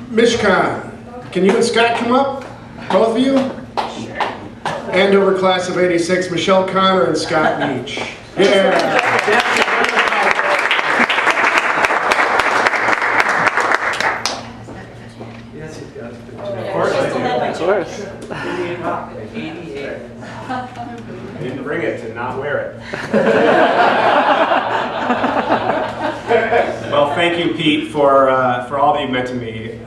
Mishkan, can you and Scott come up? Both of you? Sure. Andover class of '86, Michelle Connor and Scott Meach. Yeah. Yes, you've got Of course. 88. I didn't bring it to not wear it. Well, thank you, Pete, for all that you've meant to me.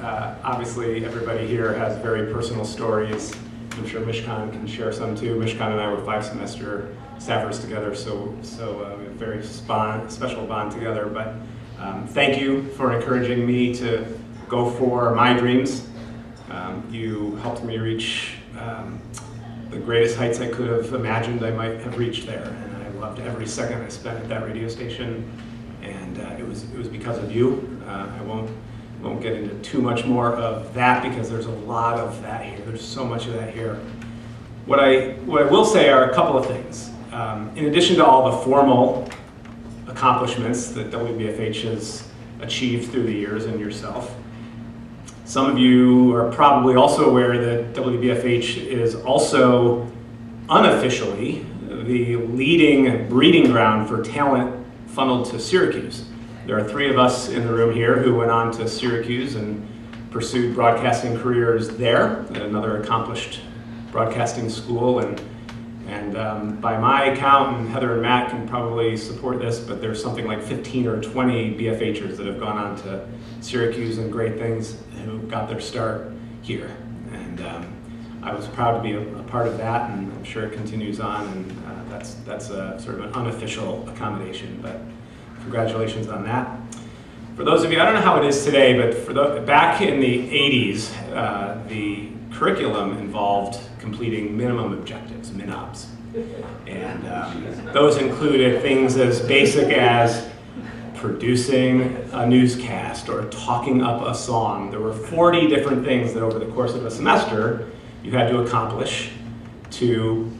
Obviously, everybody here has very personal stories. I'm sure Mishkan can share some too. Mishkan and I were 5-semester staffers together, so we have a very special bond together. But thank you for encouraging me to go for my dreams. You helped me reach the greatest heights I could have imagined I might have reached there, and I loved every second I spent at that radio station. And it was because of you. I won't get into too much more of that because there's a lot of that here. There's so much of that here. What I will say are a couple of things. In addition to all the formal accomplishments that WBFH has achieved through the years and yourself, some of you are probably also aware that WBFH is also unofficially the leading breeding ground for talent funneled to Syracuse. There are 3 of us in the room here who went on to Syracuse and pursued broadcasting careers there at another accomplished broadcasting school. And by my count, and Heather and Matt can probably support this, but there's something like 15 or 20 BFHers that have gone on to Syracuse and great things who got their start here. And I was proud to be a part of that, and I'm sure it continues on, and that's a sort of an unofficial accommodation, but congratulations on that. For those of you, I don't know how it is today, but back in the 80s, the curriculum involved completing minimum objectives, MINOBs. And those included things as basic as producing a newscast or talking up a song. There were 40 different things that over the course of a semester you had to accomplish to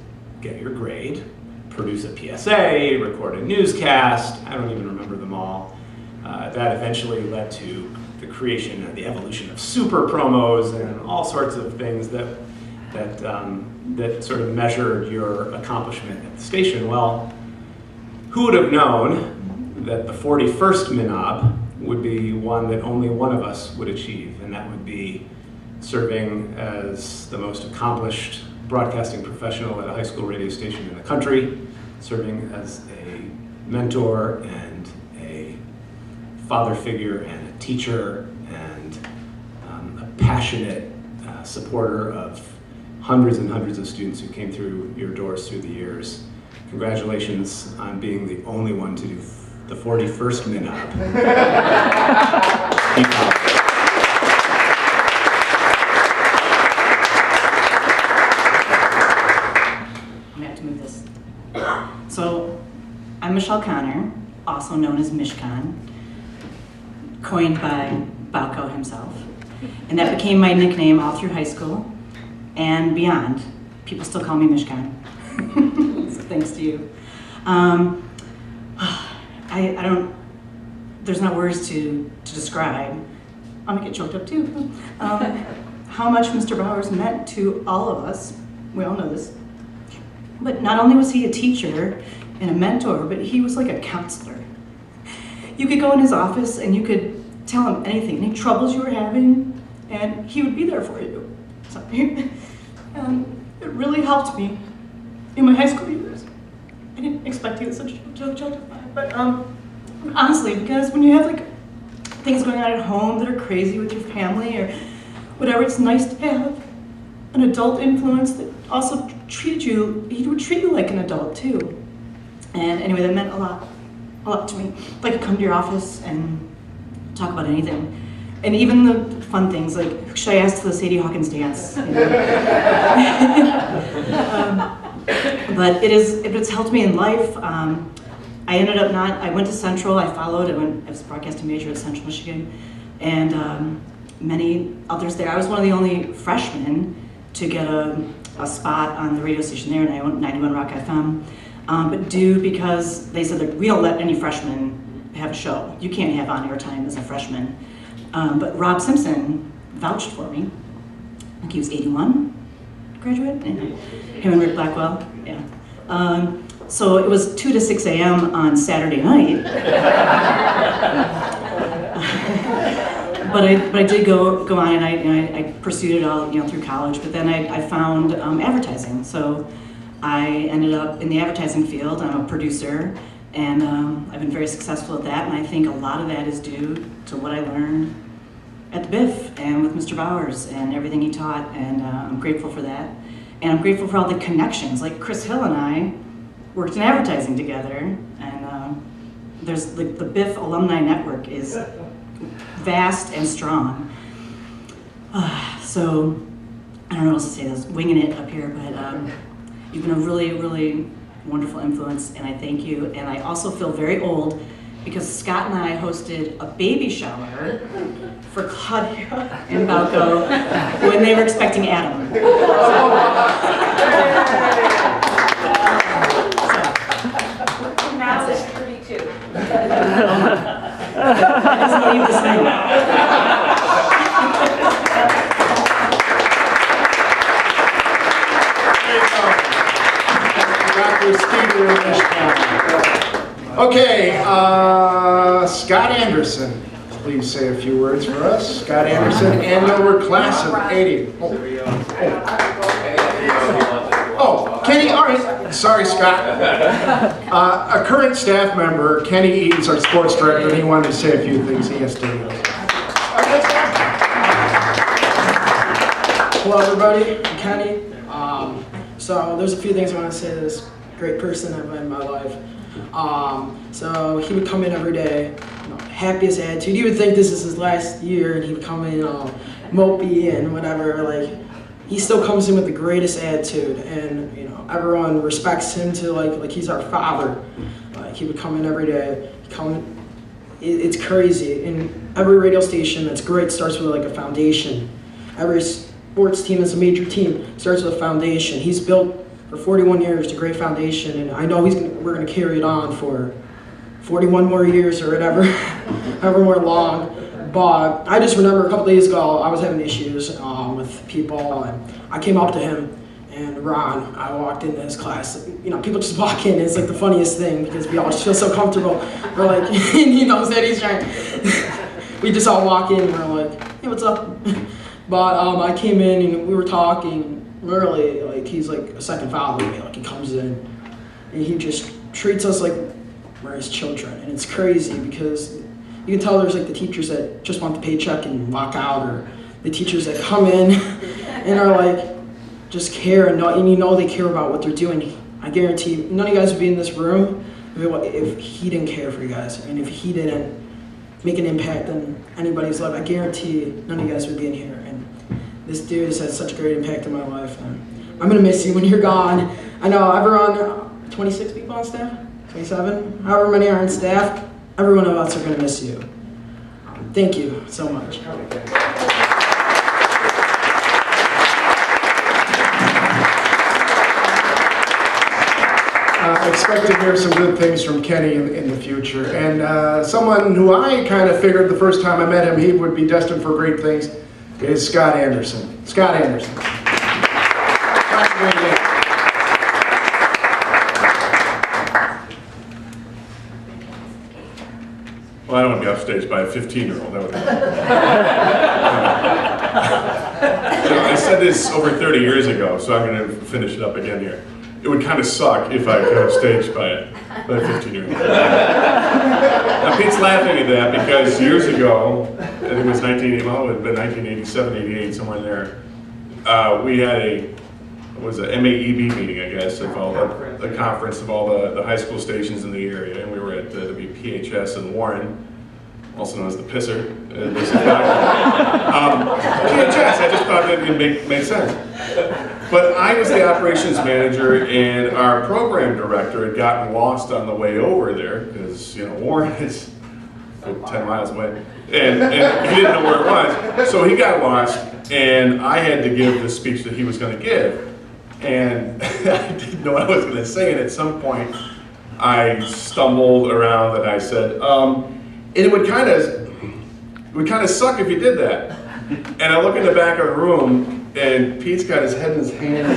get your grade, produce a PSA, record a newscast. I don't even remember them all. That eventually led to the creation and the evolution of super promos and all sorts of things that sort of measured your accomplishment at the station. Well, who would have known that the 41st MINOB would be one that only one of us would achieve, and that would be serving as the most accomplished broadcasting professional at a high school radio station in the country, serving as a mentor and a father figure and a teacher and a passionate supporter of hundreds and hundreds of students who came through your doors through the years. Congratulations on being the only one to do the 41st MINOB. So, I'm Michelle Connor, also known as Mishkan, coined by Balco himself. And that became my nickname all through high school and beyond. People still call me Mishkan. So thanks to you. I don't, there's not words to describe. I'm gonna get choked up too. How much Mr. Bowers meant to all of us. We all know this. But not only was he a teacher and a mentor, but he was like a counselor. You could go in his office and you could tell him anything, any troubles you were having, and he would be there for you. So, it really helped me in my high school years. I didn't expect to get such a joke, but honestly, because when you have like things going on at home that are crazy with your family or whatever, it's nice to have an adult influence that also treated you, he would treat you like an adult too. And anyway, that meant a lot to me. If I could come to your office and talk about anything. And even the fun things, like, should I ask to the Sadie Hawkins dance? You know? But it's helped me in life. I ended up I went to Central, I followed, I was a broadcasting major at Central Michigan, and many others there. I was one of the only freshmen to get a spot on the radio station there, 91 Rock FM. But because they said that we don't let any freshmen have a show. You can't have on-air time as a freshman. But Rob Simpson vouched for me. I think he was 81 graduate. Him and Rick Blackwell, yeah. So it was 2 to 6 a.m. on Saturday night. But I did go on, and I pursued it all, through college. But then I found advertising. So I ended up in the advertising field. I'm a producer, and I've been very successful at that. And I think a lot of that is due to what I learned at the Biff and with Mr. Bowers and everything he taught. And I'm grateful for that. And I'm grateful for all the connections. Like Chris Hill and I worked in advertising together, and there's like the Biff alumni network is vast and strong. So I don't know what else to say. I was winging it up here, but you've been a really, really wonderful influence, and I thank you. And I also feel very old because Scott and I hosted a baby shower for Claudia and Balco when they were expecting Adam. Now it's 32. Let's leave this thing now. Okay, Scott Anderson, please say a few words for us. Scott Anderson, annual class of 80. Oh, Kenny, all right. Sorry, Scott. A current staff member, Kenny Eads, our sports director, and he wanted to say a few things he has to do. Hello, everybody. I'm Kenny. So there's a few things I want to say to this great person I've met in my life. So he would come in every day, happiest attitude. You would think this is his last year, and he would come in mopey and whatever. Like, he still comes in with the greatest attitude, and everyone respects him to like he's our father. Like, he would come in every day. It's crazy. And every radio station that's great starts with like a foundation. Every sports team that's a major team starts with a foundation. He's built for 41 years a great foundation, and I know we're going to carry it on for 41 more years or whatever, however more long. But I just remember a couple days ago I was having issues with people, and I came up to him, and Ron, I walked into his class. People just walk in, and it's like the funniest thing because we all just feel so comfortable. We're like, and he knows that he's trying. We just all walk in, and we're like, hey, what's up? But I came in, and we were talking. Literally, like, he's like a second father to me. Like, he comes in, and he just treats us like we're his children. And it's crazy because you can tell there's like the teachers that just want the paycheck and walk out, or the teachers that come in and are like, just care and they care about what they're doing. I guarantee none of you guys would be in this room if he didn't care for you guys, and if he didn't make an impact on anybody's life. I guarantee none of you guys would be in here. And this dude has had such a great impact in my life. And I'm gonna miss you when you're gone. I know everyone, 26 people on staff, 27, however many are on staff, every one of us are gonna miss you. Thank you so much. Expect to hear some good things from Kenny in the future. And someone who I kind of figured the first time I met him he would be destined for great things is Scott Anderson. Scott Anderson. Well, I don't want to be upstaged by a 15-year-old. That would I said this over 30 years ago, so I'm going to finish it up again here. it would kind of suck if I got staged by a 15-year-old. Now Pete's laughing at that because years ago, I think it was 1987, 88, somewhere in there, we had an MAEB meeting, I guess, of all the conference of all the high school stations in the area, and we were at the WPHS in Warren, also known as the Pisser. PHS, I just thought that it made sense. But I was the operations manager, and our program director had gotten lost on the way over there, because Warren is 10 miles away, and he didn't know where it was. So he got lost, and I had to give the speech that he was going to give. And I didn't know what I was going to say, and at some point I stumbled around and I said, and it would kind of suck if you did that. And I look in the back of the room, and Pete's got his head in his hands.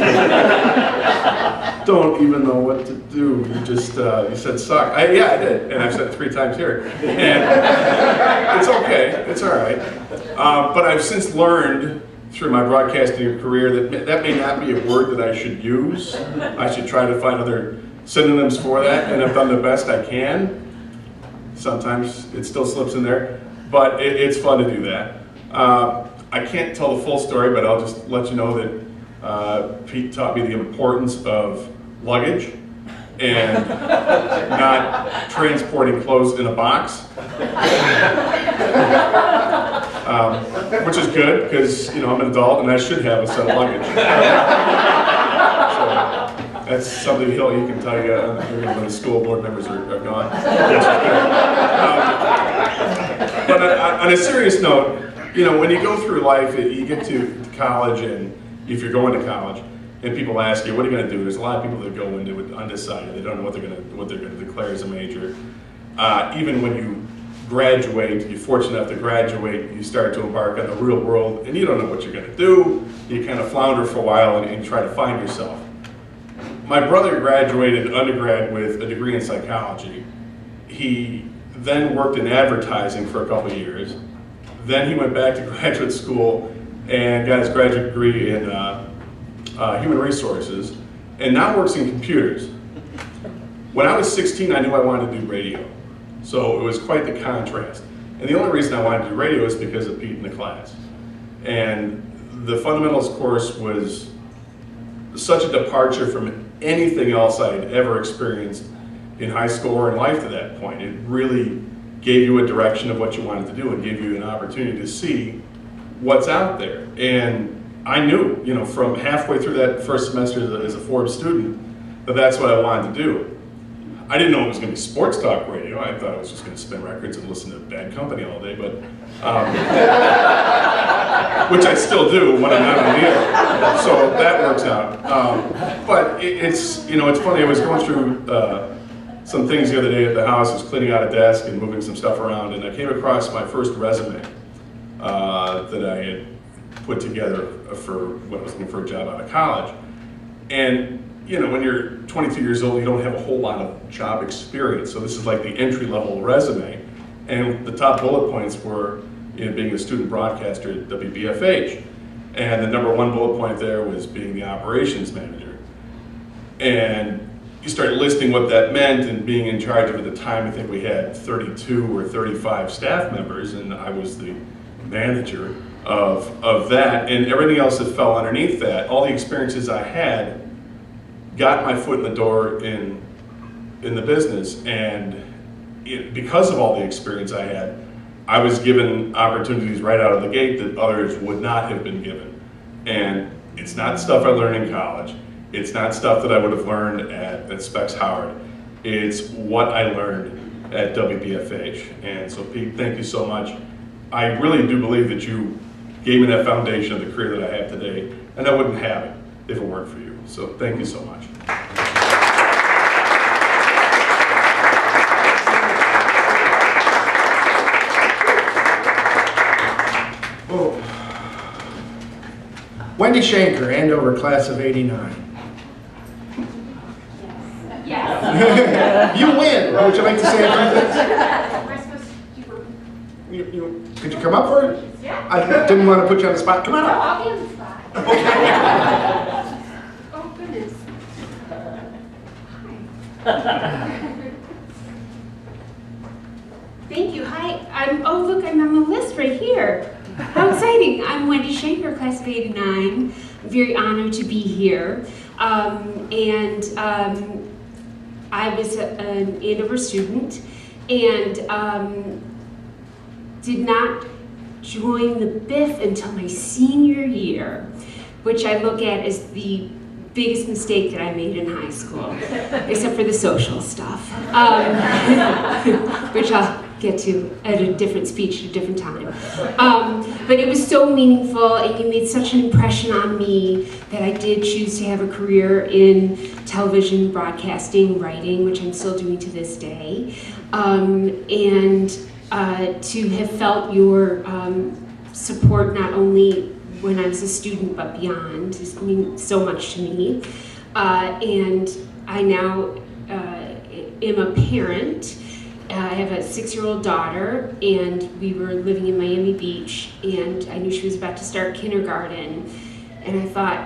Don't even know what to do. You said suck. Yeah, I did, and I've said it 3 times here. And it's okay, it's all right. But I've since learned through my broadcasting career that may not be a word that I should use. I should try to find other synonyms for that, and I've done the best I can. Sometimes it still slips in there, but it's fun to do that. I can't tell the full story, but I'll just let you know that Pete taught me the importance of luggage and not transporting clothes in a box. Which is good, because I'm an adult and I should have a set of luggage. So that's something he can tell you when the school board members are gone. But on a serious note, when you go through life, you get to college, and if you're going to college, and people ask you, what are you going to do? There's a lot of people that go into it undecided. They don't know what they're going to declare as a major. Even when you graduate, you're fortunate enough to graduate, you start to embark on the real world, and you don't know what you're going to do. You kind of flounder for a while and try to find yourself. My brother graduated undergrad with a degree in psychology. He then worked in advertising for a couple of years. Then he went back to graduate school and got his graduate degree in human resources, and now works in computers. When I was 16, I knew I wanted to do radio. So it was quite the contrast. And the only reason I wanted to do radio is because of Pete in the class. And the fundamentals course was such a departure from anything else I had ever experienced in high school or in life to that point. It really gave you a direction of what you wanted to do and gave you an opportunity to see what's out there. And I knew, from halfway through that first semester as a Forbes student, that that's what I wanted to do. I didn't know it was going to be sports talk radio. I thought I was just going to spin records and listen to Bad Company all day, but which I still do when I'm not on the air. So that works out. But it's funny. I was going through some things the other day at the house. I was cleaning out a desk and moving some stuff around, and I came across my first resume that I had put together for when I was looking for a job out of college. And when you're 22 years old, you don't have a whole lot of job experience. So this is like the entry-level resume. And the top bullet points were being a student broadcaster at WBFH. And the number 1 bullet point there was being the operations manager. And you start listing what that meant and being in charge of, at the time, I think we had 32 or 35 staff members, and I was the manager of that. And everything else that fell underneath that, all the experiences I had, got my foot in the door in the business, and because of all the experience I had, I was given opportunities right out of the gate that others would not have been given. And it's not stuff I learned in college. It's not stuff that I would have learned at Specs Howard. It's what I learned at WBFH. And so Pete, thank you so much. I really do believe that you gave me that foundation of the career that I have today, and I wouldn't have it if it weren't for you. So thank you so much. Oh. Wendy Shanker, Andover, class of '89. Yes. You win. What would you like to say a few things? Could you come up for it? Yeah. I didn't want to put you on the spot. Come on up. I'll be on the spot. Okay. Oh, goodness. Thank you. Hi. Oh, look, I'm on the list right here. How exciting. I'm Wendy Shanker, class of '89. I'm very honored to be here. I was an Andover student and did not join the Biff until my senior year, which I look at as the biggest mistake that I made in high school, except for the social stuff, which I'll get to at a different speech at a different time. But it was so meaningful, and you made such an impression on me that I did choose to have a career in television, broadcasting, writing, which I'm still doing to this day, and to have felt your support not only when I was a student but beyond just means so much to me. And I now am a parent. I have a 6-year-old daughter, and we were living in Miami Beach, and I knew she was about to start kindergarten, and I thought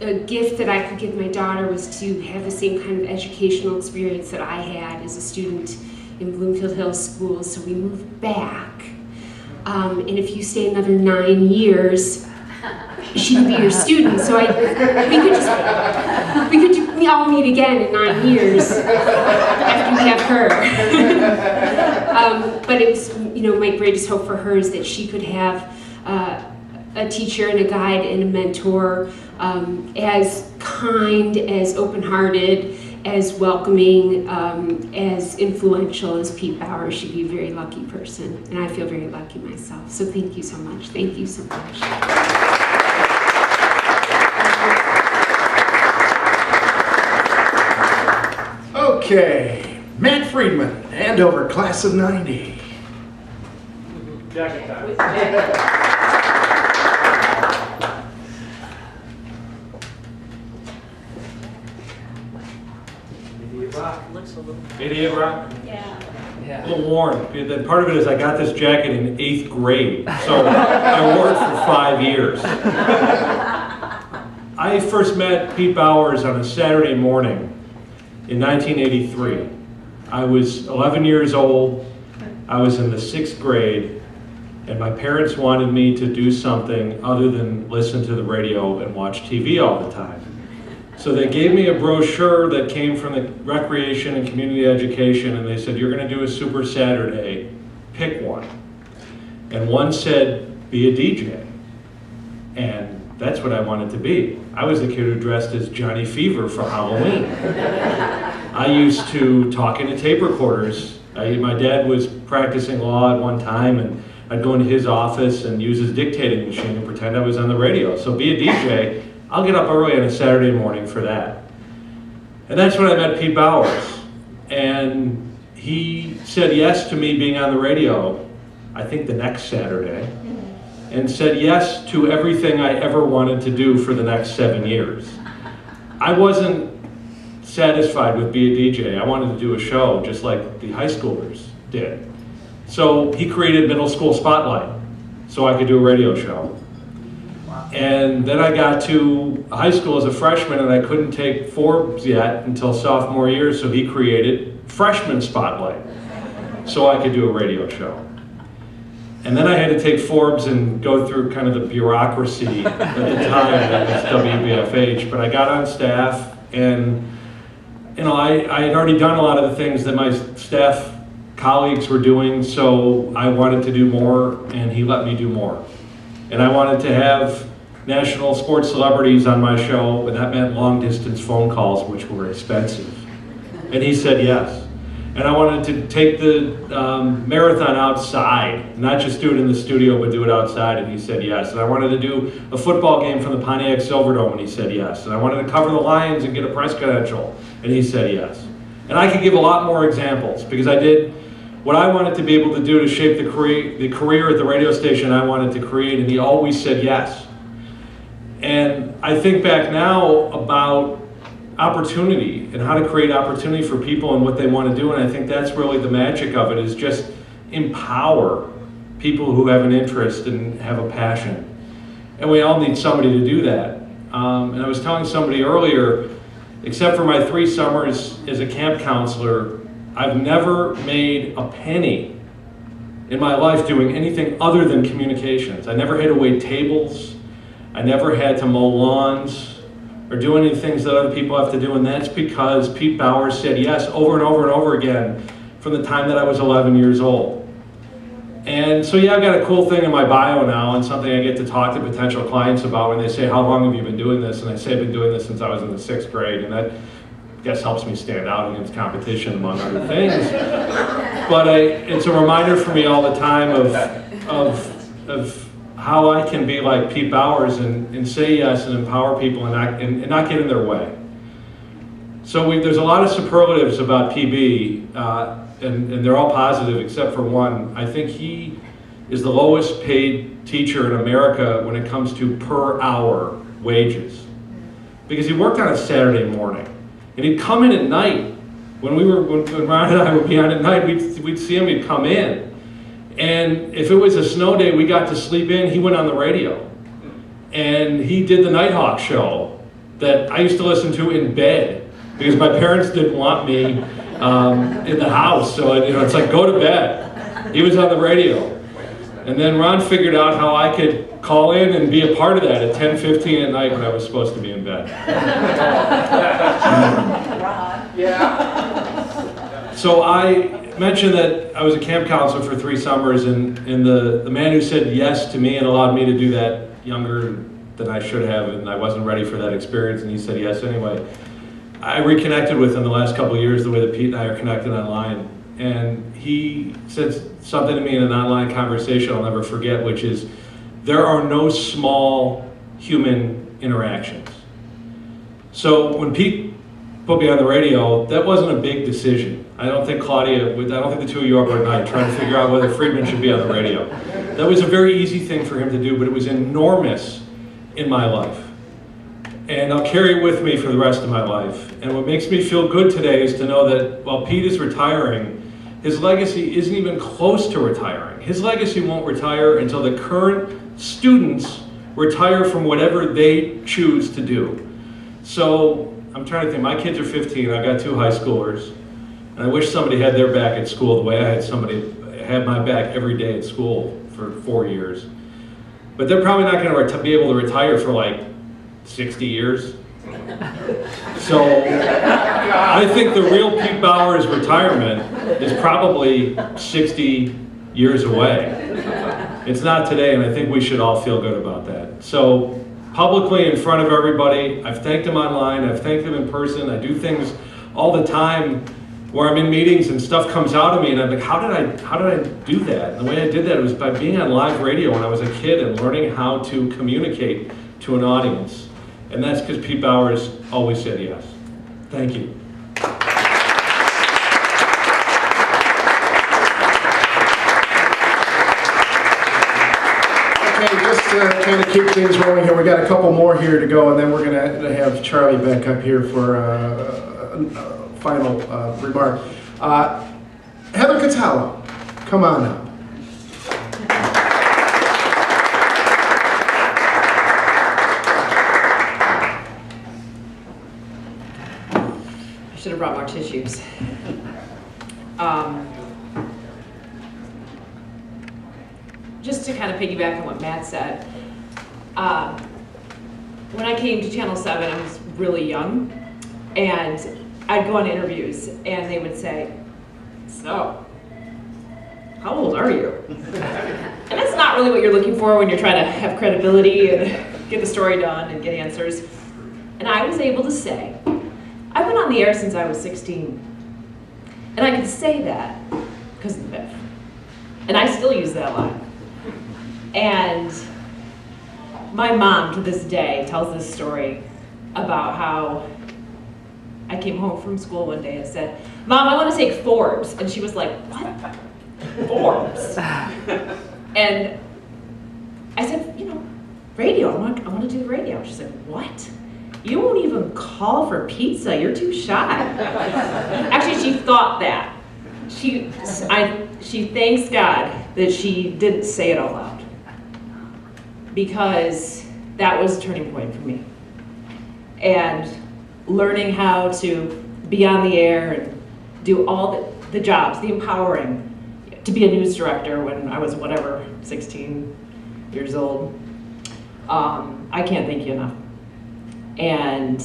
a gift that I could give my daughter was to have the same kind of educational experience that I had as a student in Bloomfield Hills schools. So we moved back, and if you stay another 9 years, she could be your student. So we all meet again in 9 years after we have her. But it was, my greatest hope for her is that she could have a teacher and a guide and a mentor as kind, as open-hearted, as welcoming, as influential as Pete Bowers. She'd be a very lucky person, and I feel very lucky myself. So thank you so much. Thank you so much. Okay, Matt Friedman, Andover, class of '90. Jacket time. 88 Rock? Yeah. A little worn. And part of it is I got this jacket in 8th grade, so I wore it for 5 years. I first met Pete Bowers on a Saturday morning in 1983. I was 11 years old. I was in the 6th grade, and my parents wanted me to do something other than listen to the radio and watch TV all the time. So they gave me a brochure that came from the Recreation and Community Education, and they said, you're going to do a Super Saturday, pick one. And one said, be a DJ. And that's what I wanted to be. I was the kid who dressed as Johnny Fever for Halloween. I used to talk into tape recorders. My dad was practicing law at one time, and I'd go into his office and use his dictating machine and pretend I was on the radio. So be a DJ. I'll get up early on a Saturday morning for that. And that's when I met Pete Bowers. And he said yes to me being on the radio, I think the next Saturday, and said yes to everything I ever wanted to do for the next 7 years. I wasn't satisfied with be a DJ. I wanted to do a show just like the high schoolers did. So he created Middle School Spotlight so I could do a radio show. And then I got to high school as a freshman, and I couldn't take Forbes yet until sophomore year, so he created Freshman Spotlight so I could do a radio show. And then I had to take Forbes and go through kind of the bureaucracy at the time that was WBFH, but I got on staff, and I had already done a lot of the things that my staff colleagues were doing, so I wanted to do more, and he let me do more. And I wanted to have national sports celebrities on my show, but that meant long distance phone calls, which were expensive. And he said yes. And I wanted to take the marathon outside, not just do it in the studio, but do it outside, and he said yes. And I wanted to do a football game from the Pontiac Silverdome, and he said yes. And I wanted to cover the Lions and get a press credential, and he said yes. And I could give a lot more examples, because I did what I wanted to be able to do to shape the career at the radio station I wanted to create, and he always said yes. And I think back now about opportunity and how to create opportunity for people and what they want to do, and I think that's really the magic of it, is just empower people who have an interest and have a passion. And we all need somebody to do that. And I was telling somebody earlier, except for my 3 summers as a camp counselor, I've never made a penny in my life doing anything other than communications. I never had to wait tables. I never had to mow lawns or do any things that other people have to do, and that's because Pete Bowers said yes over and over and over again from the time that I was 11 years old. And so yeah, I've got a cool thing in my bio now and something I get to talk to potential clients about when they say, how long have you been doing this? And I say I've been doing this since I was in the 6th grade, and that I guess helps me stand out against competition among other things. But it's a reminder for me all the time of how I can be like Pete Bowers and say yes and empower people and not get in their way. So there's a lot of superlatives about PB, and they're all positive except for one. I think he is the lowest paid teacher in America when it comes to per hour wages. Because he worked on a Saturday morning. And he'd come in at night. When Ron and I would be on at night, we'd see him, he'd come in. And if it was a snow day, we got to sleep in, he went on the radio. And he did the Nighthawk show that I used to listen to in bed because my parents didn't want me in the house. So it's like, go to bed. He was on the radio. And then Ron figured out how I could call in and be a part of that at 10:15 at night when I was supposed to be in bed. So I mentioned that I was a camp counselor for 3 summers, and the man who said yes to me and allowed me to do that younger than I should have, and I wasn't ready for that experience, and he said yes anyway. I reconnected with him the last couple of years the way that Pete and I are connected online. And he said something to me in an online conversation I'll never forget, which is, there are no small human interactions. So when Pete put me on the radio, that wasn't a big decision. I don't think Claudia, I don't think the 2 of you are up at night trying to figure out whether Friedman should be on the radio. That was a very easy thing for him to do, but it was enormous in my life. And I'll carry it with me for the rest of my life. And what makes me feel good today is to know that while Pete is retiring, his legacy isn't even close to retiring. His legacy won't retire until the current students retire from whatever they choose to do. So I'm trying to think, my kids are 15, I've got 2 high schoolers, and I wish somebody had their back at school the way I had somebody had my back every day at school for 4 years. But they're probably not gonna be able to retire for like 60 years. So I think the real Pete Bowers retirement is probably 60 years away. It's not today, and I think we should all feel good about that. So publicly in front of everybody, I've thanked him online, I've thanked him in person, I do things all the time where I'm in meetings and stuff comes out of me and I'm like, how did I do that? And the way I did that was by being on live radio when I was a kid and learning how to communicate to an audience. And that's because Pete Bowers always said yes. Thank you. Okay, just to kind of keep things rolling here, we got a couple more here to go, and then we're going to have Charlie back up here for a final remark. Heather Catala, come on up. Should have brought more tissues. Just to kind of piggyback on what Matt said, when I came to Channel 7, I was really young, and I'd go on interviews, and they would say, so, how old are you? And that's not really what you're looking for when you're trying to have credibility and get the story done and get answers. And I was able to say, I've been on the air since I was 16. And I could say that because of the Biff. And I still use that line. And my mom to this day tells this story about how I came home from school one day and said, Mom, I want to take Forbes. And she was like, what? Forbes? And I said, you know, radio, I want to do the radio. She's like, what? You won't even call for pizza, you're too shy. Actually, she thought that. She thanks God that she didn't say it out loud, because that was a turning point for me. And learning how to be on the air and do all the jobs, the empowering, to be a news director when I was, whatever, 16 years old. I can't thank you enough. And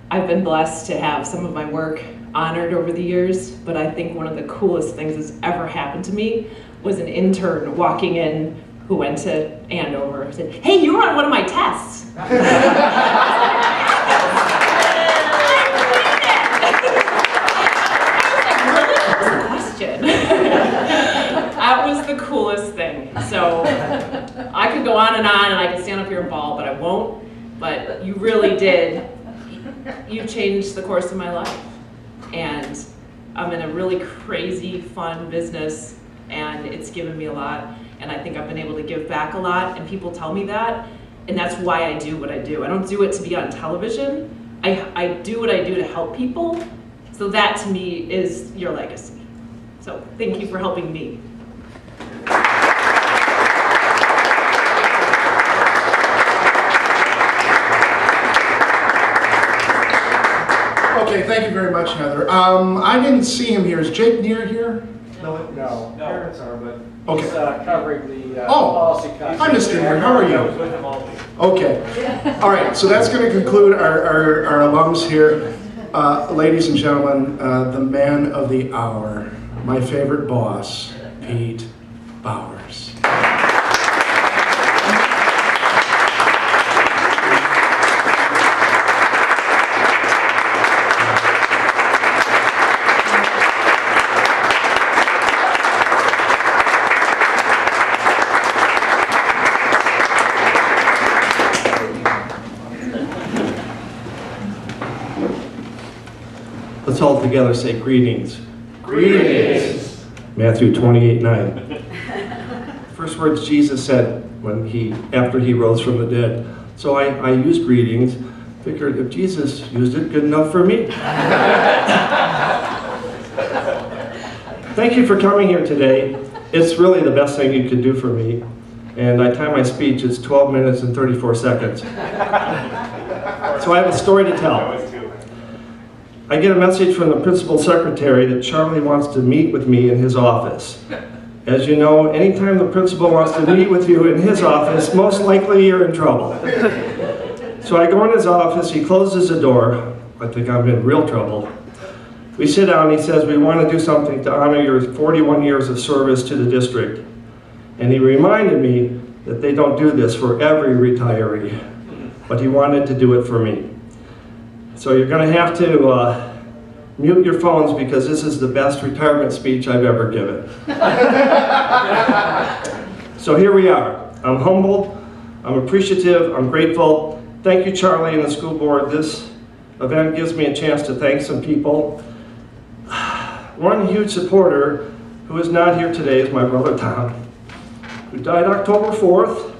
I've been blessed to have some of my work honored over the years, but I think one of the coolest things that's ever happened to me was an intern walking in who went to Andover and said, "Hey, you were on one of my tests." That was the coolest thing. So I could go on and I could stand up here and bawl, but I won't. But you really did. You changed the course of my life. And I'm in a really crazy, fun business, and it's given me a lot. And I think I've been able to give back a lot, and people tell me that. And that's why I do what I do. I don't do it to be on television. I do what I do to help people. So that to me is your legacy. So thank you for helping me. Okay, thank you very much, Heather. I didn't see him here. Is Jake Neer here? No, parents are, but Okay. he's covering the Oh, policy conference. hi, Mr. Neer. How are you? Okay. All right, so that's going to conclude our alums here. Ladies and gentlemen, the man of the hour, my favorite boss, Pete Bowers. Let's all together say greetings. Greetings. Matthew 28:9. First words Jesus said after he rose from the dead. So I used greetings. Figured if Jesus used it, good enough for me. Thank you for coming here today. It's really the best thing you could do for me. And I time my speech, it's 12 minutes and 34 seconds. So I have a story to tell. I get a message from the principal secretary that Charlie wants to meet with me in his office. As you know, anytime the principal wants to meet with you in his office, most likely you're in trouble. So I go in his office, he closes the door. I think I'm in real trouble. We sit down, he says, we want to do something to honor your 41 years of service to the district. And he reminded me that they don't do this for every retiree, but he wanted to do it for me. So you're going to have to mute your phones because this is the best retirement speech I've ever given. So here we are. I'm humbled, I'm appreciative, I'm grateful. Thank you, Charlie and the school board. This event gives me a chance to thank some people. One huge supporter who is not here today is my brother Tom, who died October 4th.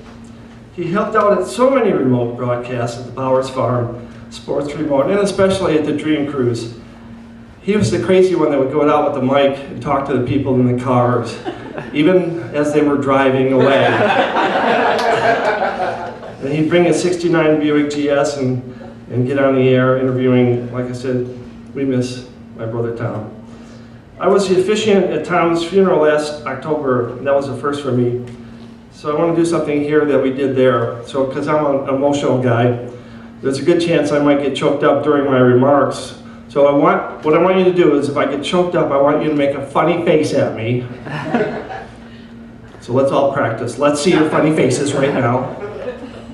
He helped out at so many remote broadcasts at the Bowers Farm, Sports Remote, and especially at the Dream Cruise. He was the crazy one that would go out with the mic and talk to the people in the cars, even as they were driving away. And he'd bring a 69 Buick GS and get on the air interviewing. Like I said, we miss my brother Tom. I was the officiant at Tom's funeral last October, and that was a first for me. So I want to do something here that we did there. So, because I'm an emotional guy, there's a good chance I might get choked up during my remarks. So what I want you to do is, if I get choked up, I want you to make a funny face at me. So let's all practice. Let's see your funny faces right now.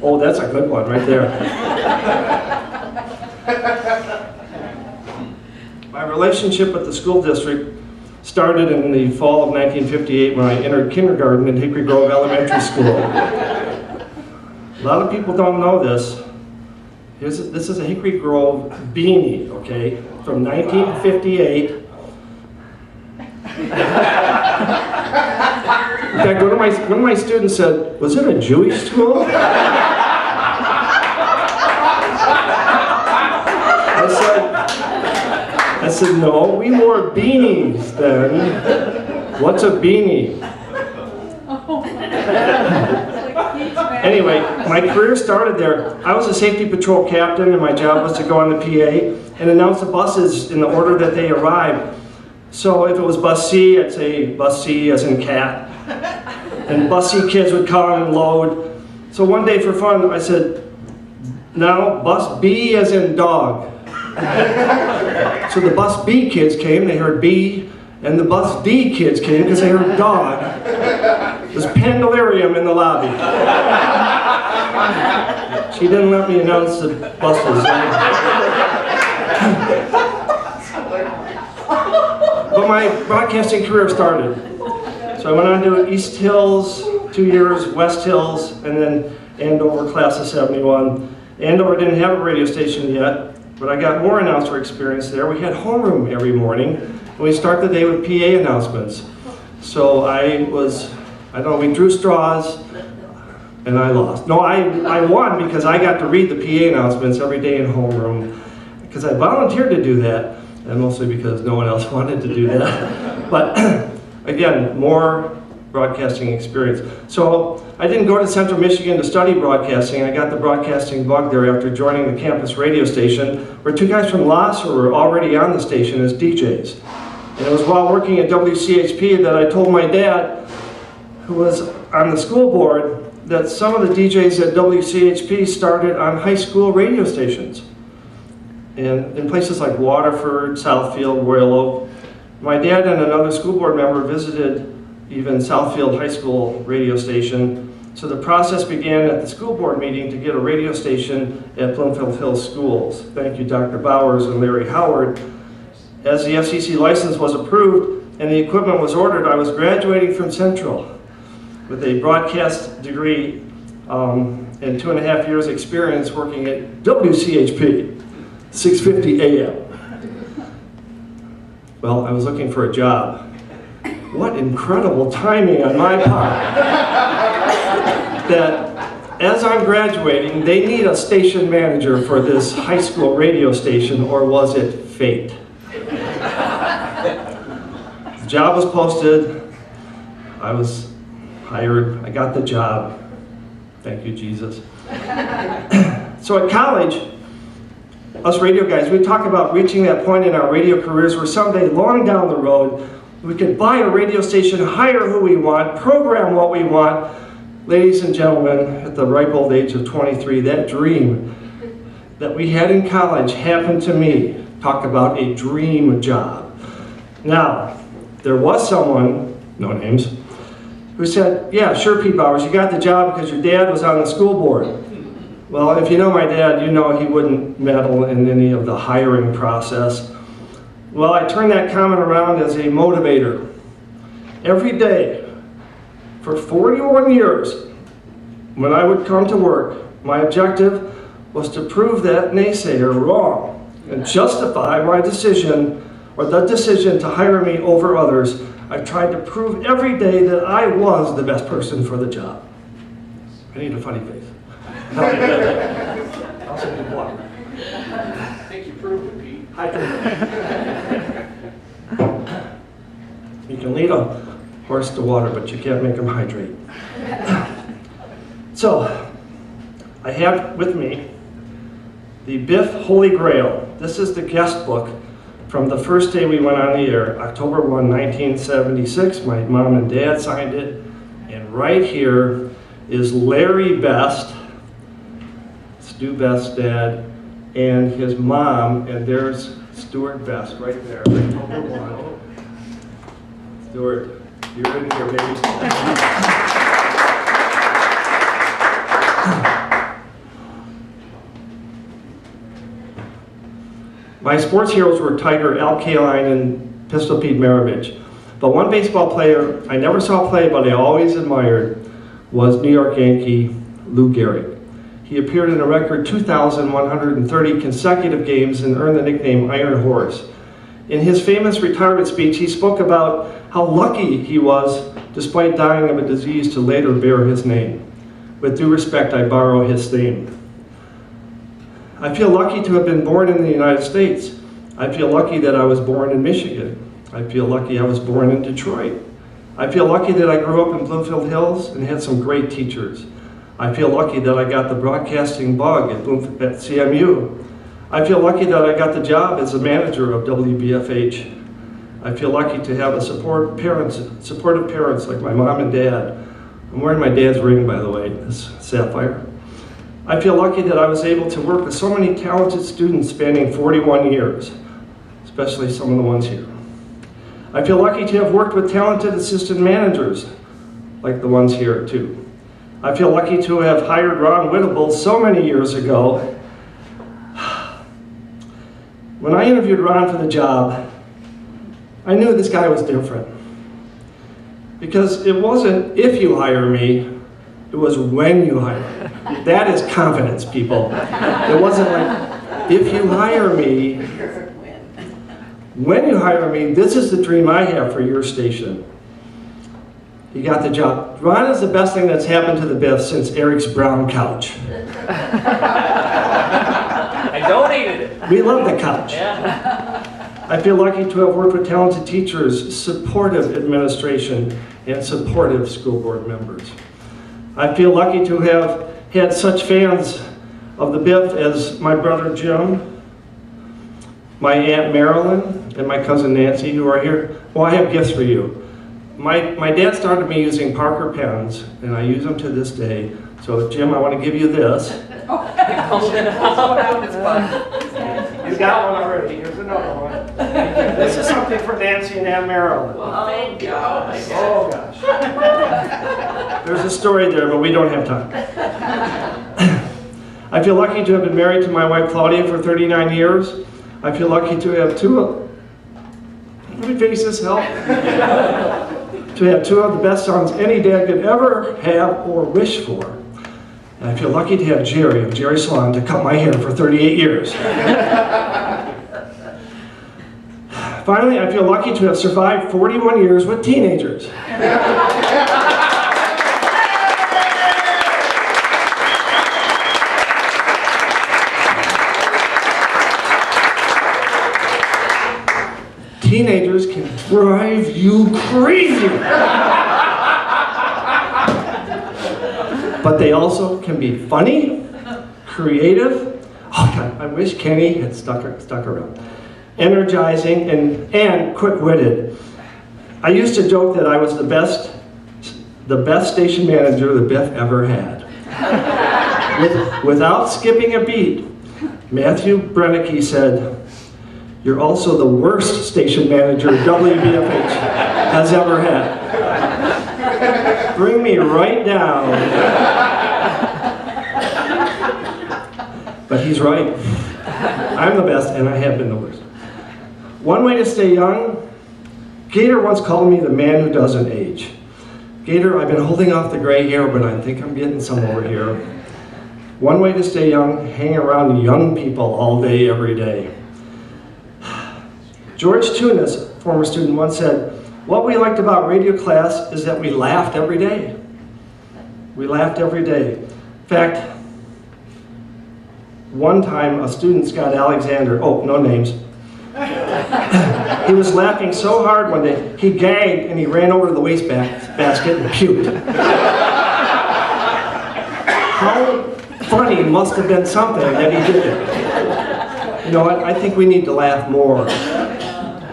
Oh, that's a good one right there. My relationship with the school district started in the fall of 1958 when I entered kindergarten at Hickory Grove Elementary School. A lot of people don't know this. This is a Hickory Grove beanie, okay, from 1958. In fact, one of my students said, "Was it a Jewish school?" I said, "No, we wore beanies then." "What's a beanie?" Anyway, my career started there. I was a safety patrol captain, and my job was to go on the PA and announce the buses in the order that they arrived. So if it was bus C, I'd say bus C as in cat. And bus C kids would come and load. So one day for fun, I said, now bus B as in dog. So the bus B kids came, they heard B, and the bus D kids came because they heard dog. There's pandalarium in the lobby. She didn't let me announce the buses. But my broadcasting career started. So I went on to East Hills, 2 years, West Hills, and then Andover, class of 71. Andover didn't have a radio station yet, but I got more announcer experience there. We had homeroom every morning, and we start the day with PA announcements. So I don't know, we drew straws, and I lost. No, I won because I got to read the PA announcements every day in homeroom, because I volunteered to do that, and mostly because no one else wanted to do that. But again, more broadcasting experience. So I didn't go to Central Michigan to study broadcasting. I got the broadcasting bug there after joining the campus radio station, where two guys from LASA were already on the station as DJs. And it was while working at WCHP that I told my dad, who was on the school board, that some of the DJs at WCHP started on high school radio stations. And in places like Waterford, Southfield, Royal Oak. My dad and another school board member visited even Southfield High School radio station. So the process began at the school board meeting to get a radio station at Bloomfield Hills schools. Thank you, Dr. Bowers and Larry Howard. As the FCC license was approved and the equipment was ordered, I was graduating from Central with a broadcast degree and 2.5 years experience working at WCHP, 650 AM. Well, I was looking for a job. What incredible timing on my part. That as I'm graduating, they need a station manager for this high school radio station, or was it fate? The job was posted. I was hired. I got the job. Thank you, Jesus. So at college, us radio guys, we talk about reaching that point in our radio careers where someday, long down the road, we could buy a radio station, hire who we want, program what we want. Ladies and gentlemen, at the ripe old age of 23, that dream that we had in college happened to me. Talk about a dream job. Now, there was someone, no names, who said, yeah, sure, Pete Bowers, you got the job because your dad was on the school board. Well, if you know my dad, you know he wouldn't meddle in any of the hiring process. Well, I turned that comment around as a motivator. Every day, for 41 years, when I would come to work, my objective was to prove that naysayer wrong and justify my decision, or the decision to hire me over others. I tried to prove every day that I was the best person for the job. I need a funny face. Also need one. I think you proved it, Pete. You can lead a horse to water, but you can't make him hydrate. So, I have with me the Biff Holy Grail. This is the guest book from the first day we went on the air, October 1, 1976. My mom and dad signed it. And right here is Larry Best, Stu Best's dad, and his mom, and there's Stuart Best right there, October 1. Stuart, you're in here, baby. My sports heroes were Tiger Al Kaline and Pistol Pete Maravich. But one baseball player I never saw play, but I always admired, was New York Yankee Lou Gehrig. He appeared in a record 2,130 consecutive games and earned the nickname Iron Horse. In his famous retirement speech, he spoke about how lucky he was despite dying of a disease to later bear his name. With due respect, I borrow his theme. I feel lucky to have been born in the United States. I feel lucky that I was born in Michigan. I feel lucky I was born in Detroit. I feel lucky that I grew up in Bloomfield Hills and had some great teachers. I feel lucky that I got the broadcasting bug at CMU. I feel lucky that I got the job as a manager of WBFH. I feel lucky to have supportive parents like my mom and dad. I'm wearing my dad's ring, by the way, this sapphire. I feel lucky that I was able to work with so many talented students spanning 41 years, especially some of the ones here. I feel lucky to have worked with talented assistant managers, like the ones here too. I feel lucky to have hired Ron Whittable so many years ago. When I interviewed Ron for the job, I knew this guy was different. Because it wasn't if you hire me, it was when you hire me. That is confidence, people. It wasn't like, if you hire me, when you hire me, this is the dream I have for your station. You got the job. Ron is the best thing that's happened to the Biff since Eric's brown couch. I donated it. We love the couch. Yeah. I feel lucky to have worked with talented teachers, supportive administration, and supportive school board members. I feel lucky to have had such fans of the Biff as my brother Jim, my Aunt Marilyn, and my cousin Nancy, who are here. Well, I have gifts for you. My dad started me using Parker pens, and I use them to this day. So Jim, I want to give you this. You got one already. Here's another one. This is something for Nancy and Aunt Marilyn. Oh, gosh. Oh, gosh. There's a story there, but we don't have time. I feel lucky to have been married to my wife Claudia for 39 years. I feel lucky to have let me face this, help. To have two of the best sons any dad could ever have or wish for. And I feel lucky to have Jerry of Jerry Salon to cut my hair for 38 years. Finally, I feel lucky to have survived 41 years with teenagers. Teenagers can drive you crazy. But they also can be funny, creative. Oh God, I wish Kenny had stuck around. Energizing and quick-witted. I used to joke that I was the best station manager the Biff ever had. Without skipping a beat, Matthew Brennicky said, "You're also the worst station manager WBFH has ever had." Bring me right down. But he's right. I'm the best, and I have been the worst. One way to stay young, Gator once called me the man who doesn't age. Gator, I've been holding off the gray hair, but I think I'm getting some over here. One way to stay young, hang around young people all day, every day. George Tunis, former student, once said, "What we liked about radio class is that we laughed every day." We laughed every day. In fact, one time a student, Scott Alexander, oh, no names, he was laughing so hard one day, he gagged and he ran over to the wastebasket and puked. How funny must have been something that he did it. You know what, I think we need to laugh more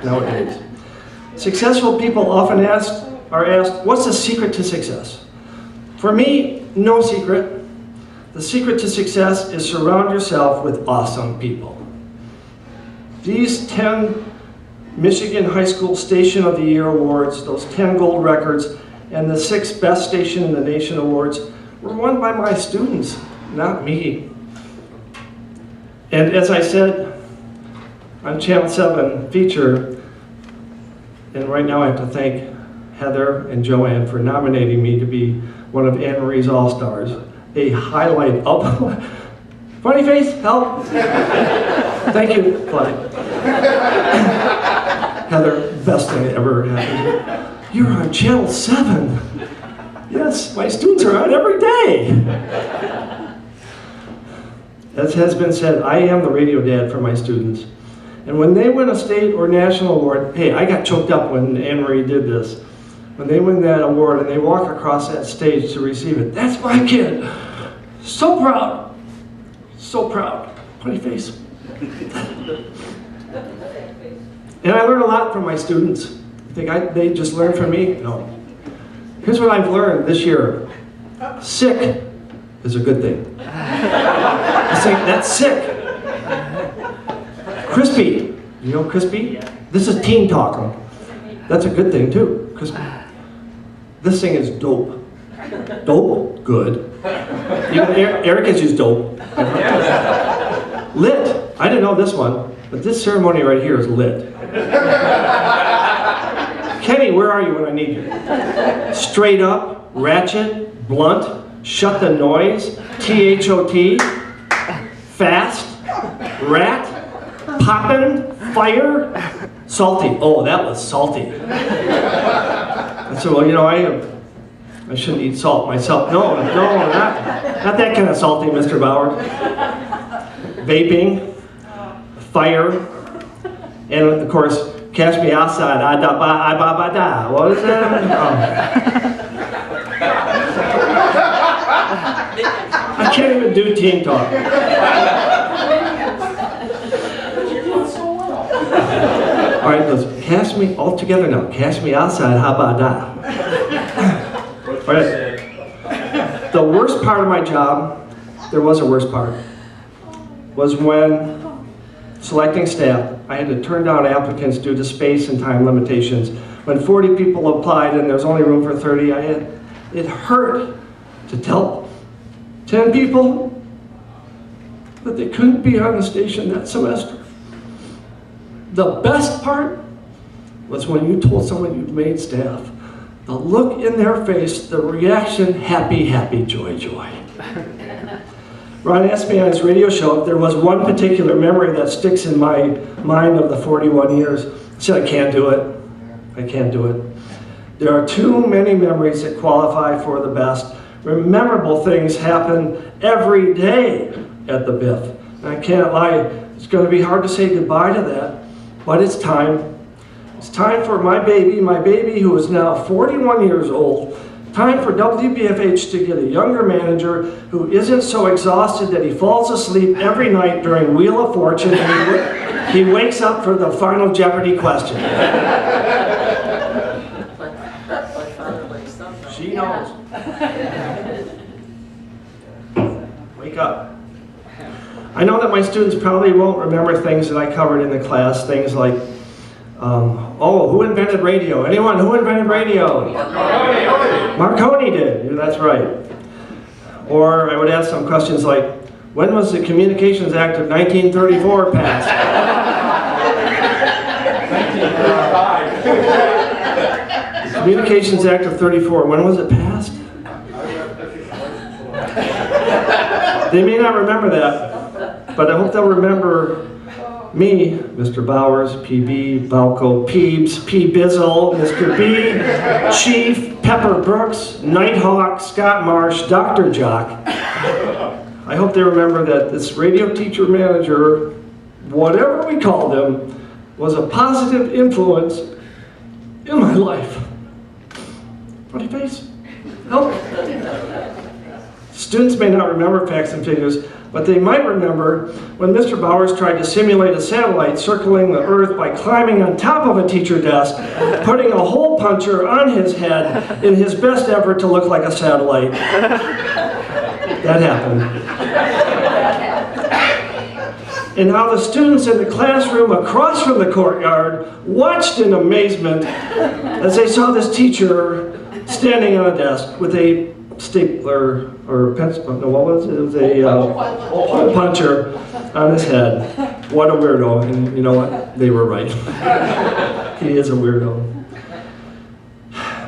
nowadays. Successful people often are asked, what's the secret to success? For me, no secret. The secret to success is surround yourself with awesome people. These 10 Michigan High School Station of the Year awards, those 10 gold records, and the 6 Best Station in the Nation awards were won by my students, not me. And as I said on Channel 7 feature, and right now I have to thank Heather and Joanne for nominating me to be one of Anne Marie's All-Stars, a highlight of... Funny face, help! Thank you, Claudia. Heather, best thing that ever happened. You're on Channel 7. Yes, my students are on every day. As has been said, I am the radio dad for my students. And when they win a state or national award, hey, I got choked up when Anne Marie did this. When they win that award and they walk across that stage to receive it, that's my kid. So proud. So proud. Funny face. And I learn a lot from my students. You think they just learn from me? No. Here's what I've learned this year. Sick is a good thing. I say, that's sick. Crispy. You know crispy? This is teen talk. That's a good thing too. Crispy. This thing is dope. Dope? Good. Even Eric has used dope. Lit. I didn't know this one, but this ceremony right here is lit. Kenny, where are you when I need you? Straight up, ratchet, blunt, shut the noise, T-H-O-T, fast, rat, poppin', fire, salty. Oh, that was salty. I said, well, you know, I shouldn't eat salt myself. No, not that kind of salty, Mr. Bowers. Vaping, fire, and of course, catch me outside, I-da-ba-ba-da. What is that? I can't even do teen talk. All right, let's cast me all together now. Cast me outside, how about that? All right. The worst part of my job, there was a worst part, was when selecting staff, I had to turn down applicants due to space and time limitations. When 40 people applied and there's only room for 30, it hurt to tell 10 people that they couldn't be on the station that semester. The best part was when you told someone you'd made staff. The look in their face, the reaction, happy, happy, joy, joy. Ron asked me on his radio show if there was one particular memory that sticks in my mind of the 41 years. I said, I can't do it. I can't do it. There are too many memories that qualify for the best. Memorable things happen every day at the Biff. And I can't lie, it's going to be hard to say goodbye to that, but it's time. It's time for my baby who is now 41 years old. Time for WBFH to get a younger manager who isn't so exhausted that he falls asleep every night during Wheel of Fortune and he wakes up for the final Jeopardy question. She knows. Wake up. I know that my students probably won't remember things that I covered in the class, things like, oh, who invented radio? Anyone? Who invented radio? Marconi did. That's right. Or I would ask some questions like, when was the Communications Act of 1934 passed? 1935. The Communications Act of 34, when was it passed? They may not remember that, but I hope they'll remember me, Mr. Bowers, PB, Balco, Peebs, P. Bizzle, Mr. B, Chief, Pepper Brooks, Nighthawk, Scott Marsh, Dr. Jock. I hope they remember that this radio teacher manager, whatever we called him, was a positive influence in my life. Funny face? Help. Students may not remember facts and figures, but they might remember when Mr. Bowers tried to simulate a satellite circling the Earth by climbing on top of a teacher desk, putting a hole puncher on his head in his best effort to look like a satellite. That happened. And how the students in the classroom across from the courtyard watched in amazement as they saw this teacher standing on a desk with a stapler or pencil, no, what was it? It was a hole puncher on his head. What a weirdo, and you know what? They were right. He is a weirdo.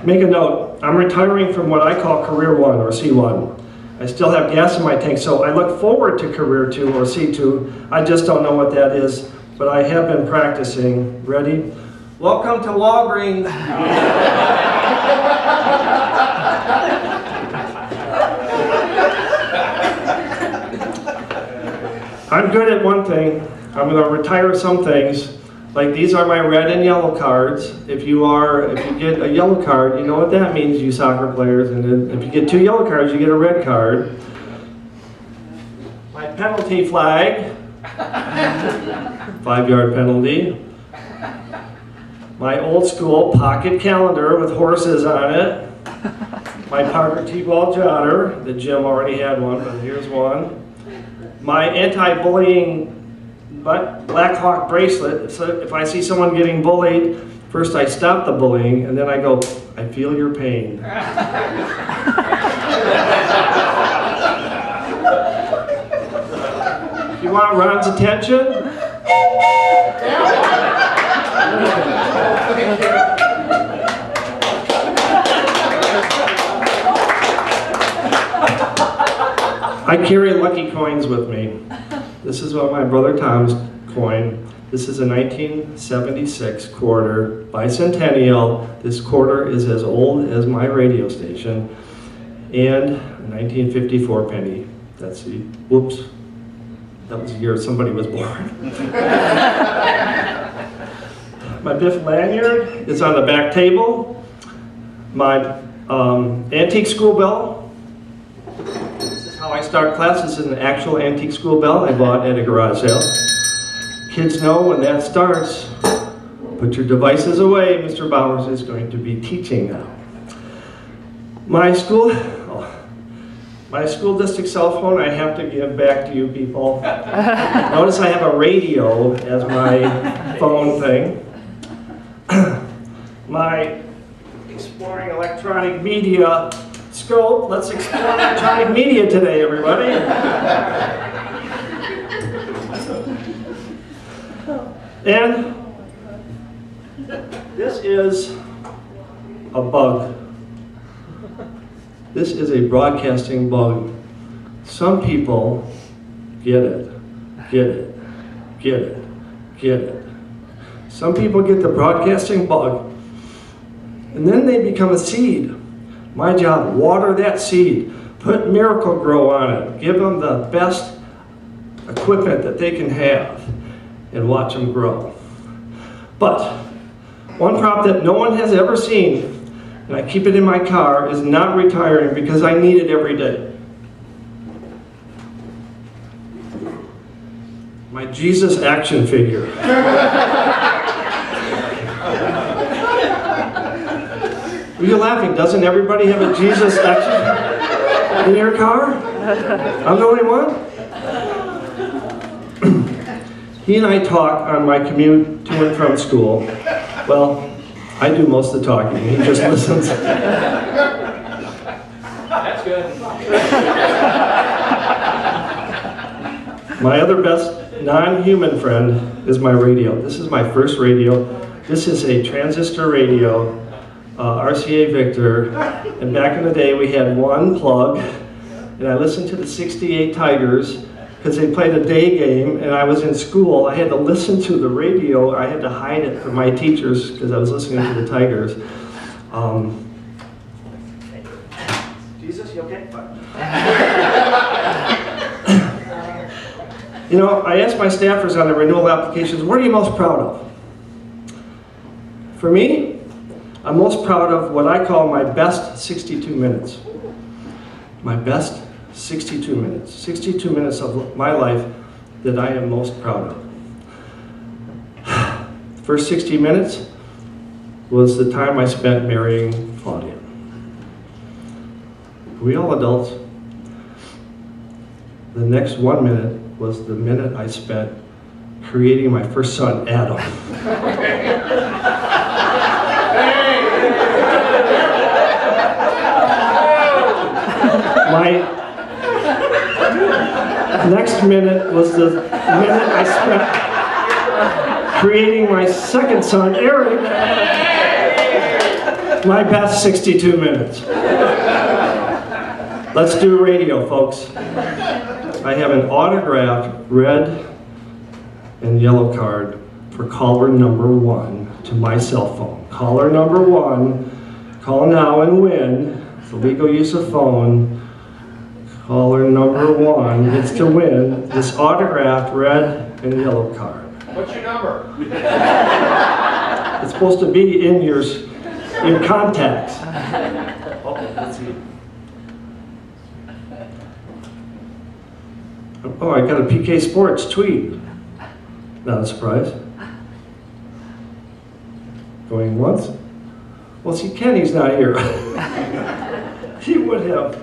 Make a note, I'm retiring from what I call Career 1 or C1. I still have gas in my tank, so I look forward to Career 2 or C2. I just don't know what that is, but I have been practicing. Ready? Welcome to Walgreens. I'm good at one thing. I'm going to retire some things. Like these are my red and yellow cards. If you get a yellow card, you know what that means, you soccer players. And then if you get 2 yellow cards, you get a red card. penalty flag, 5-yard penalty. My old school pocket calendar with horses on it. My Parker T-ball jotter, the Jim already had one, but here's one. My anti-bullying Black Hawk bracelet. So if I see someone getting bullied, first I stop the bullying, and then I go, I feel your pain. You want Ron's attention? I carry lucky coins with me. This is my brother Tom's coin. This is a 1976 quarter, bicentennial. This quarter is as old as my radio station. And a 1954 penny. That's the, whoops. That was the year somebody was born. My Biff lanyard is on the back table. My antique school bell. This is how I start class. This is an actual antique school bell I bought at a garage sale. Kids know when that starts, put your devices away. Mr. Bowers is going to be teaching now. My school district cell phone I have to give back to you people. Notice I have a radio as my phone thing. My exploring electronic media scope. Let's explore electronic media today, everybody. And this is a bug. This is a broadcasting bug. Some people get it, get it, get it, get it. Some people get the broadcasting bug, and then they become a seed. My job, water that seed, put Miracle-Gro on it, give them the best equipment that they can have, and watch them grow. But one prop that no one has ever seen, and I keep it in my car, is not retiring because I need it every day. My Jesus action figure. Are you laughing? Doesn't everybody have a Jesus action in your car? I'm the only one? He and I talk on my commute to and from school. Well, I do most of the talking. He just listens. That's good. My other best non-human friend is my radio. This is my first radio. This is a transistor radio, RCA Victor. And back in the day, we had one plug. And I listened to the '68 Tigers because they played a day game, and I was in school. I had to listen to the radio. I had to hide it from my teachers because I was listening to the Tigers. Jesus, you okay? You know, I asked my staffers on the renewal applications, what are you most proud of? For me, I'm most proud of what I call my best 62 minutes. My best 62 minutes. 62 minutes of my life that I am most proud of. The first 60 minutes was the time I spent marrying Claudia. Are we all adults? The next 1 minute was the minute I spent creating my first son, Adam. My next minute was the minute I spent creating my second son, Eric. My best 62 minutes. Let's do radio, folks. I have an autographed red and yellow card for caller number 1 to my cell phone. Caller number 1, call now and win. It's a legal use of phone. Caller number 1 gets to win this autographed red and yellow card. What's your number? It's supposed to be in your contacts. Oh, let's see. Oh, I got a PK Sports tweet. Not a surprise. Going once? Well, see, Kenny's not here. He would have.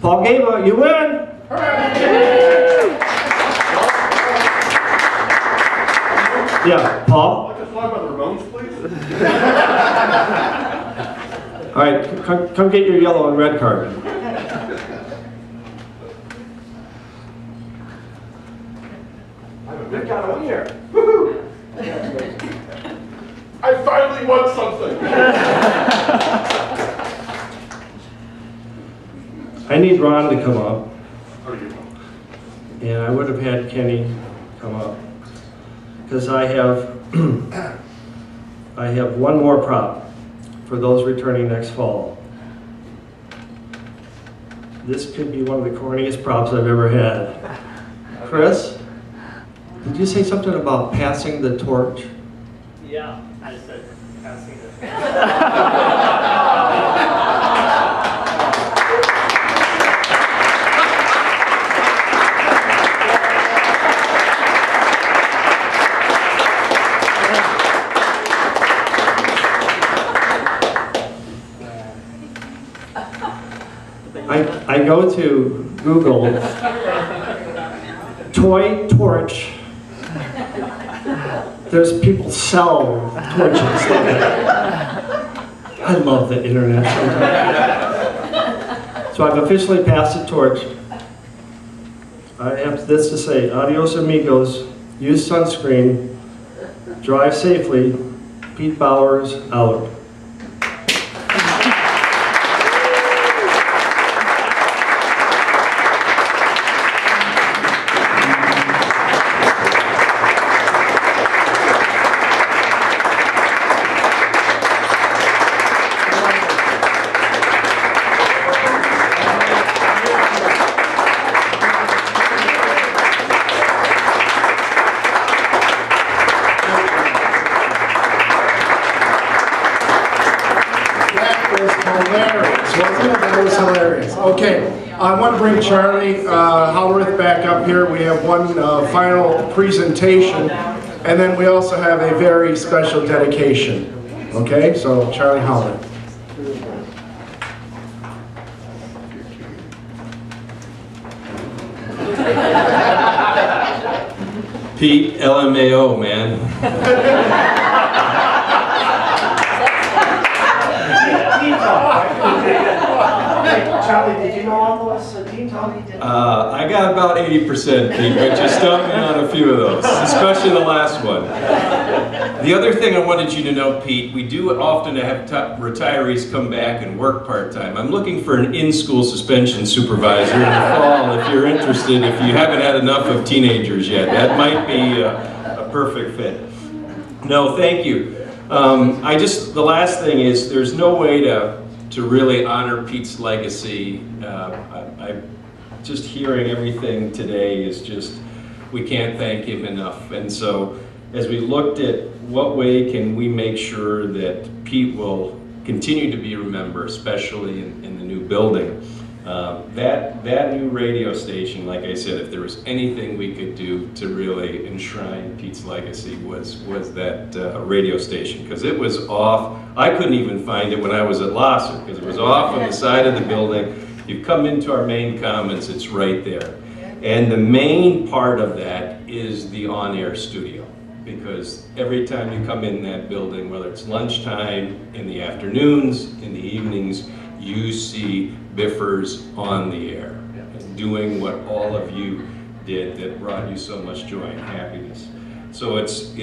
Paul Gaba, you win! Yeah, Paul? Like a song about the Ramones, please? All right, come get your yellow and red card. We got a winner. Woohoo! I finally won something. I need Ron to come up. And I would have had Kenny come up. Because I have one more prop for those returning next fall. This could be one of the corniest props I've ever had. Chris, did you say something about passing the torch? Yeah, I said passing it. I go to Google toy torch. There's people sell torches. I love the internet sometimes. So I've officially passed the torch. I have this to say, adios amigos, use sunscreen, drive safely, Pete Bowers out. Okay, I want to bring Charlie Howarth back up here. We have one final presentation, and then we also have a very special dedication. Okay, so Charlie Howarth. Pete, LMAO, man. Charlie, did you know all those team talk? I got about 80%, Pete, but you stumped me on a few of those, especially the last one. The other thing I wanted you to know, Pete, we do often have retirees come back and work part-time. I'm looking for an in-school suspension supervisor in the fall if you're interested, if you haven't had enough of teenagers yet. That might be a perfect fit. No, thank you. The last thing is, there's no way to really honor Pete's legacy. Just hearing everything today is just, we can't thank him enough. And so as we looked at what way can we make sure that Pete will continue to be remembered, especially in the new building, that new radio station, like I said, if there was anything we could do to really enshrine Pete's legacy was that radio station, because it was off. I couldn't even find it when I was at Lasser, because it was off on the side of the building. You come into our main commons, it's right there. And the main part of that is the on-air studio, because every time you come in that building, whether it's lunchtime, in the afternoons, in the evenings, you see Biffers on the air, and doing what all of you did that brought you so much joy and happiness. So it's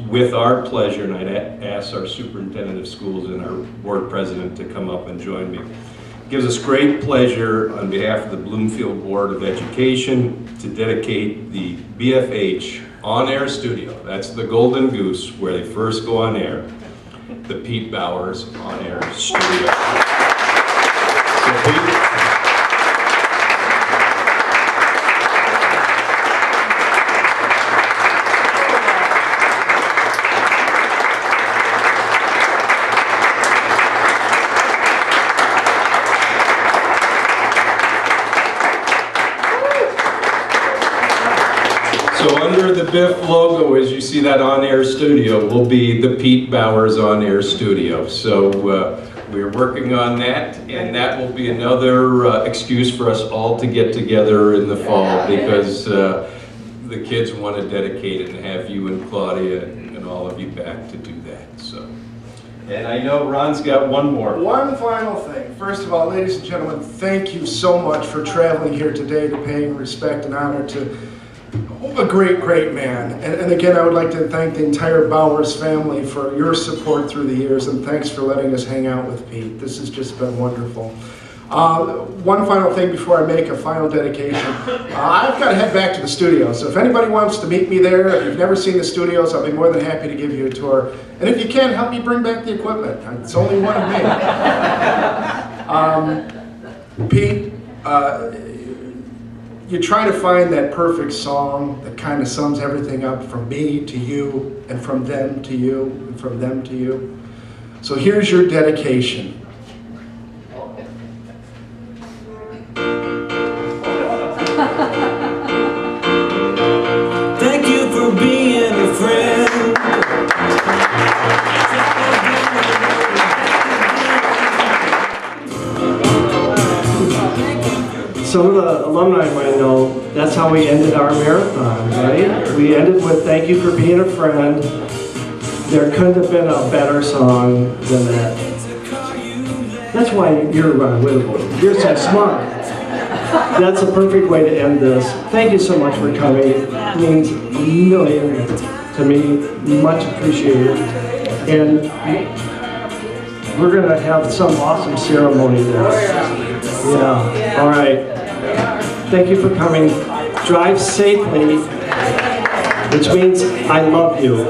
with our pleasure, and I'd ask our superintendent of schools and our board president to come up and join me. It gives us great pleasure on behalf of the Bloomfield Board of Education to dedicate the BFH On-Air Studio, that's the golden goose where they first go on air, the Pete Bowers On-Air Studio. So Pete, under the Biff logo, as you see that on-air studio, will be the Pete Bowers on-air studio. So we're working on that, and that will be another excuse for us all to get together in the fall, because the kids want to dedicate it and have you and Claudia and all of you back to do that. So, and I know Ron's got one more. One final thing. First of all, ladies and gentlemen, thank you so much for traveling here today to paying respect and honor to a great, great man. And again, I would like to thank the entire Bowers family for your support through the years, and thanks for letting us hang out with Pete. This has just been wonderful. One final thing before I make a final dedication. I've got to head back to the studio, so if anybody wants to meet me there, if you've never seen the studios, I'll be more than happy to give you a tour. And if you can, help me bring back the equipment. It's only one of me. Pete, you try to find that perfect song that kind of sums everything up, from me to you, and from them to you, and from them to you. So here's your dedication. Thank you for being a friend. Some of the alumni might know that's how we ended our marathon, right? We ended with "Thank you for being a friend." There couldn't have been a better song than that. That's why you're Ron Whitable. You're so smart. That's a perfect way to end this. Thank you so much for coming. It means a million to me. Much appreciated. And we're going to have some awesome ceremony there. Yeah. All right. Thank you for coming. Drive safely, which means I love you.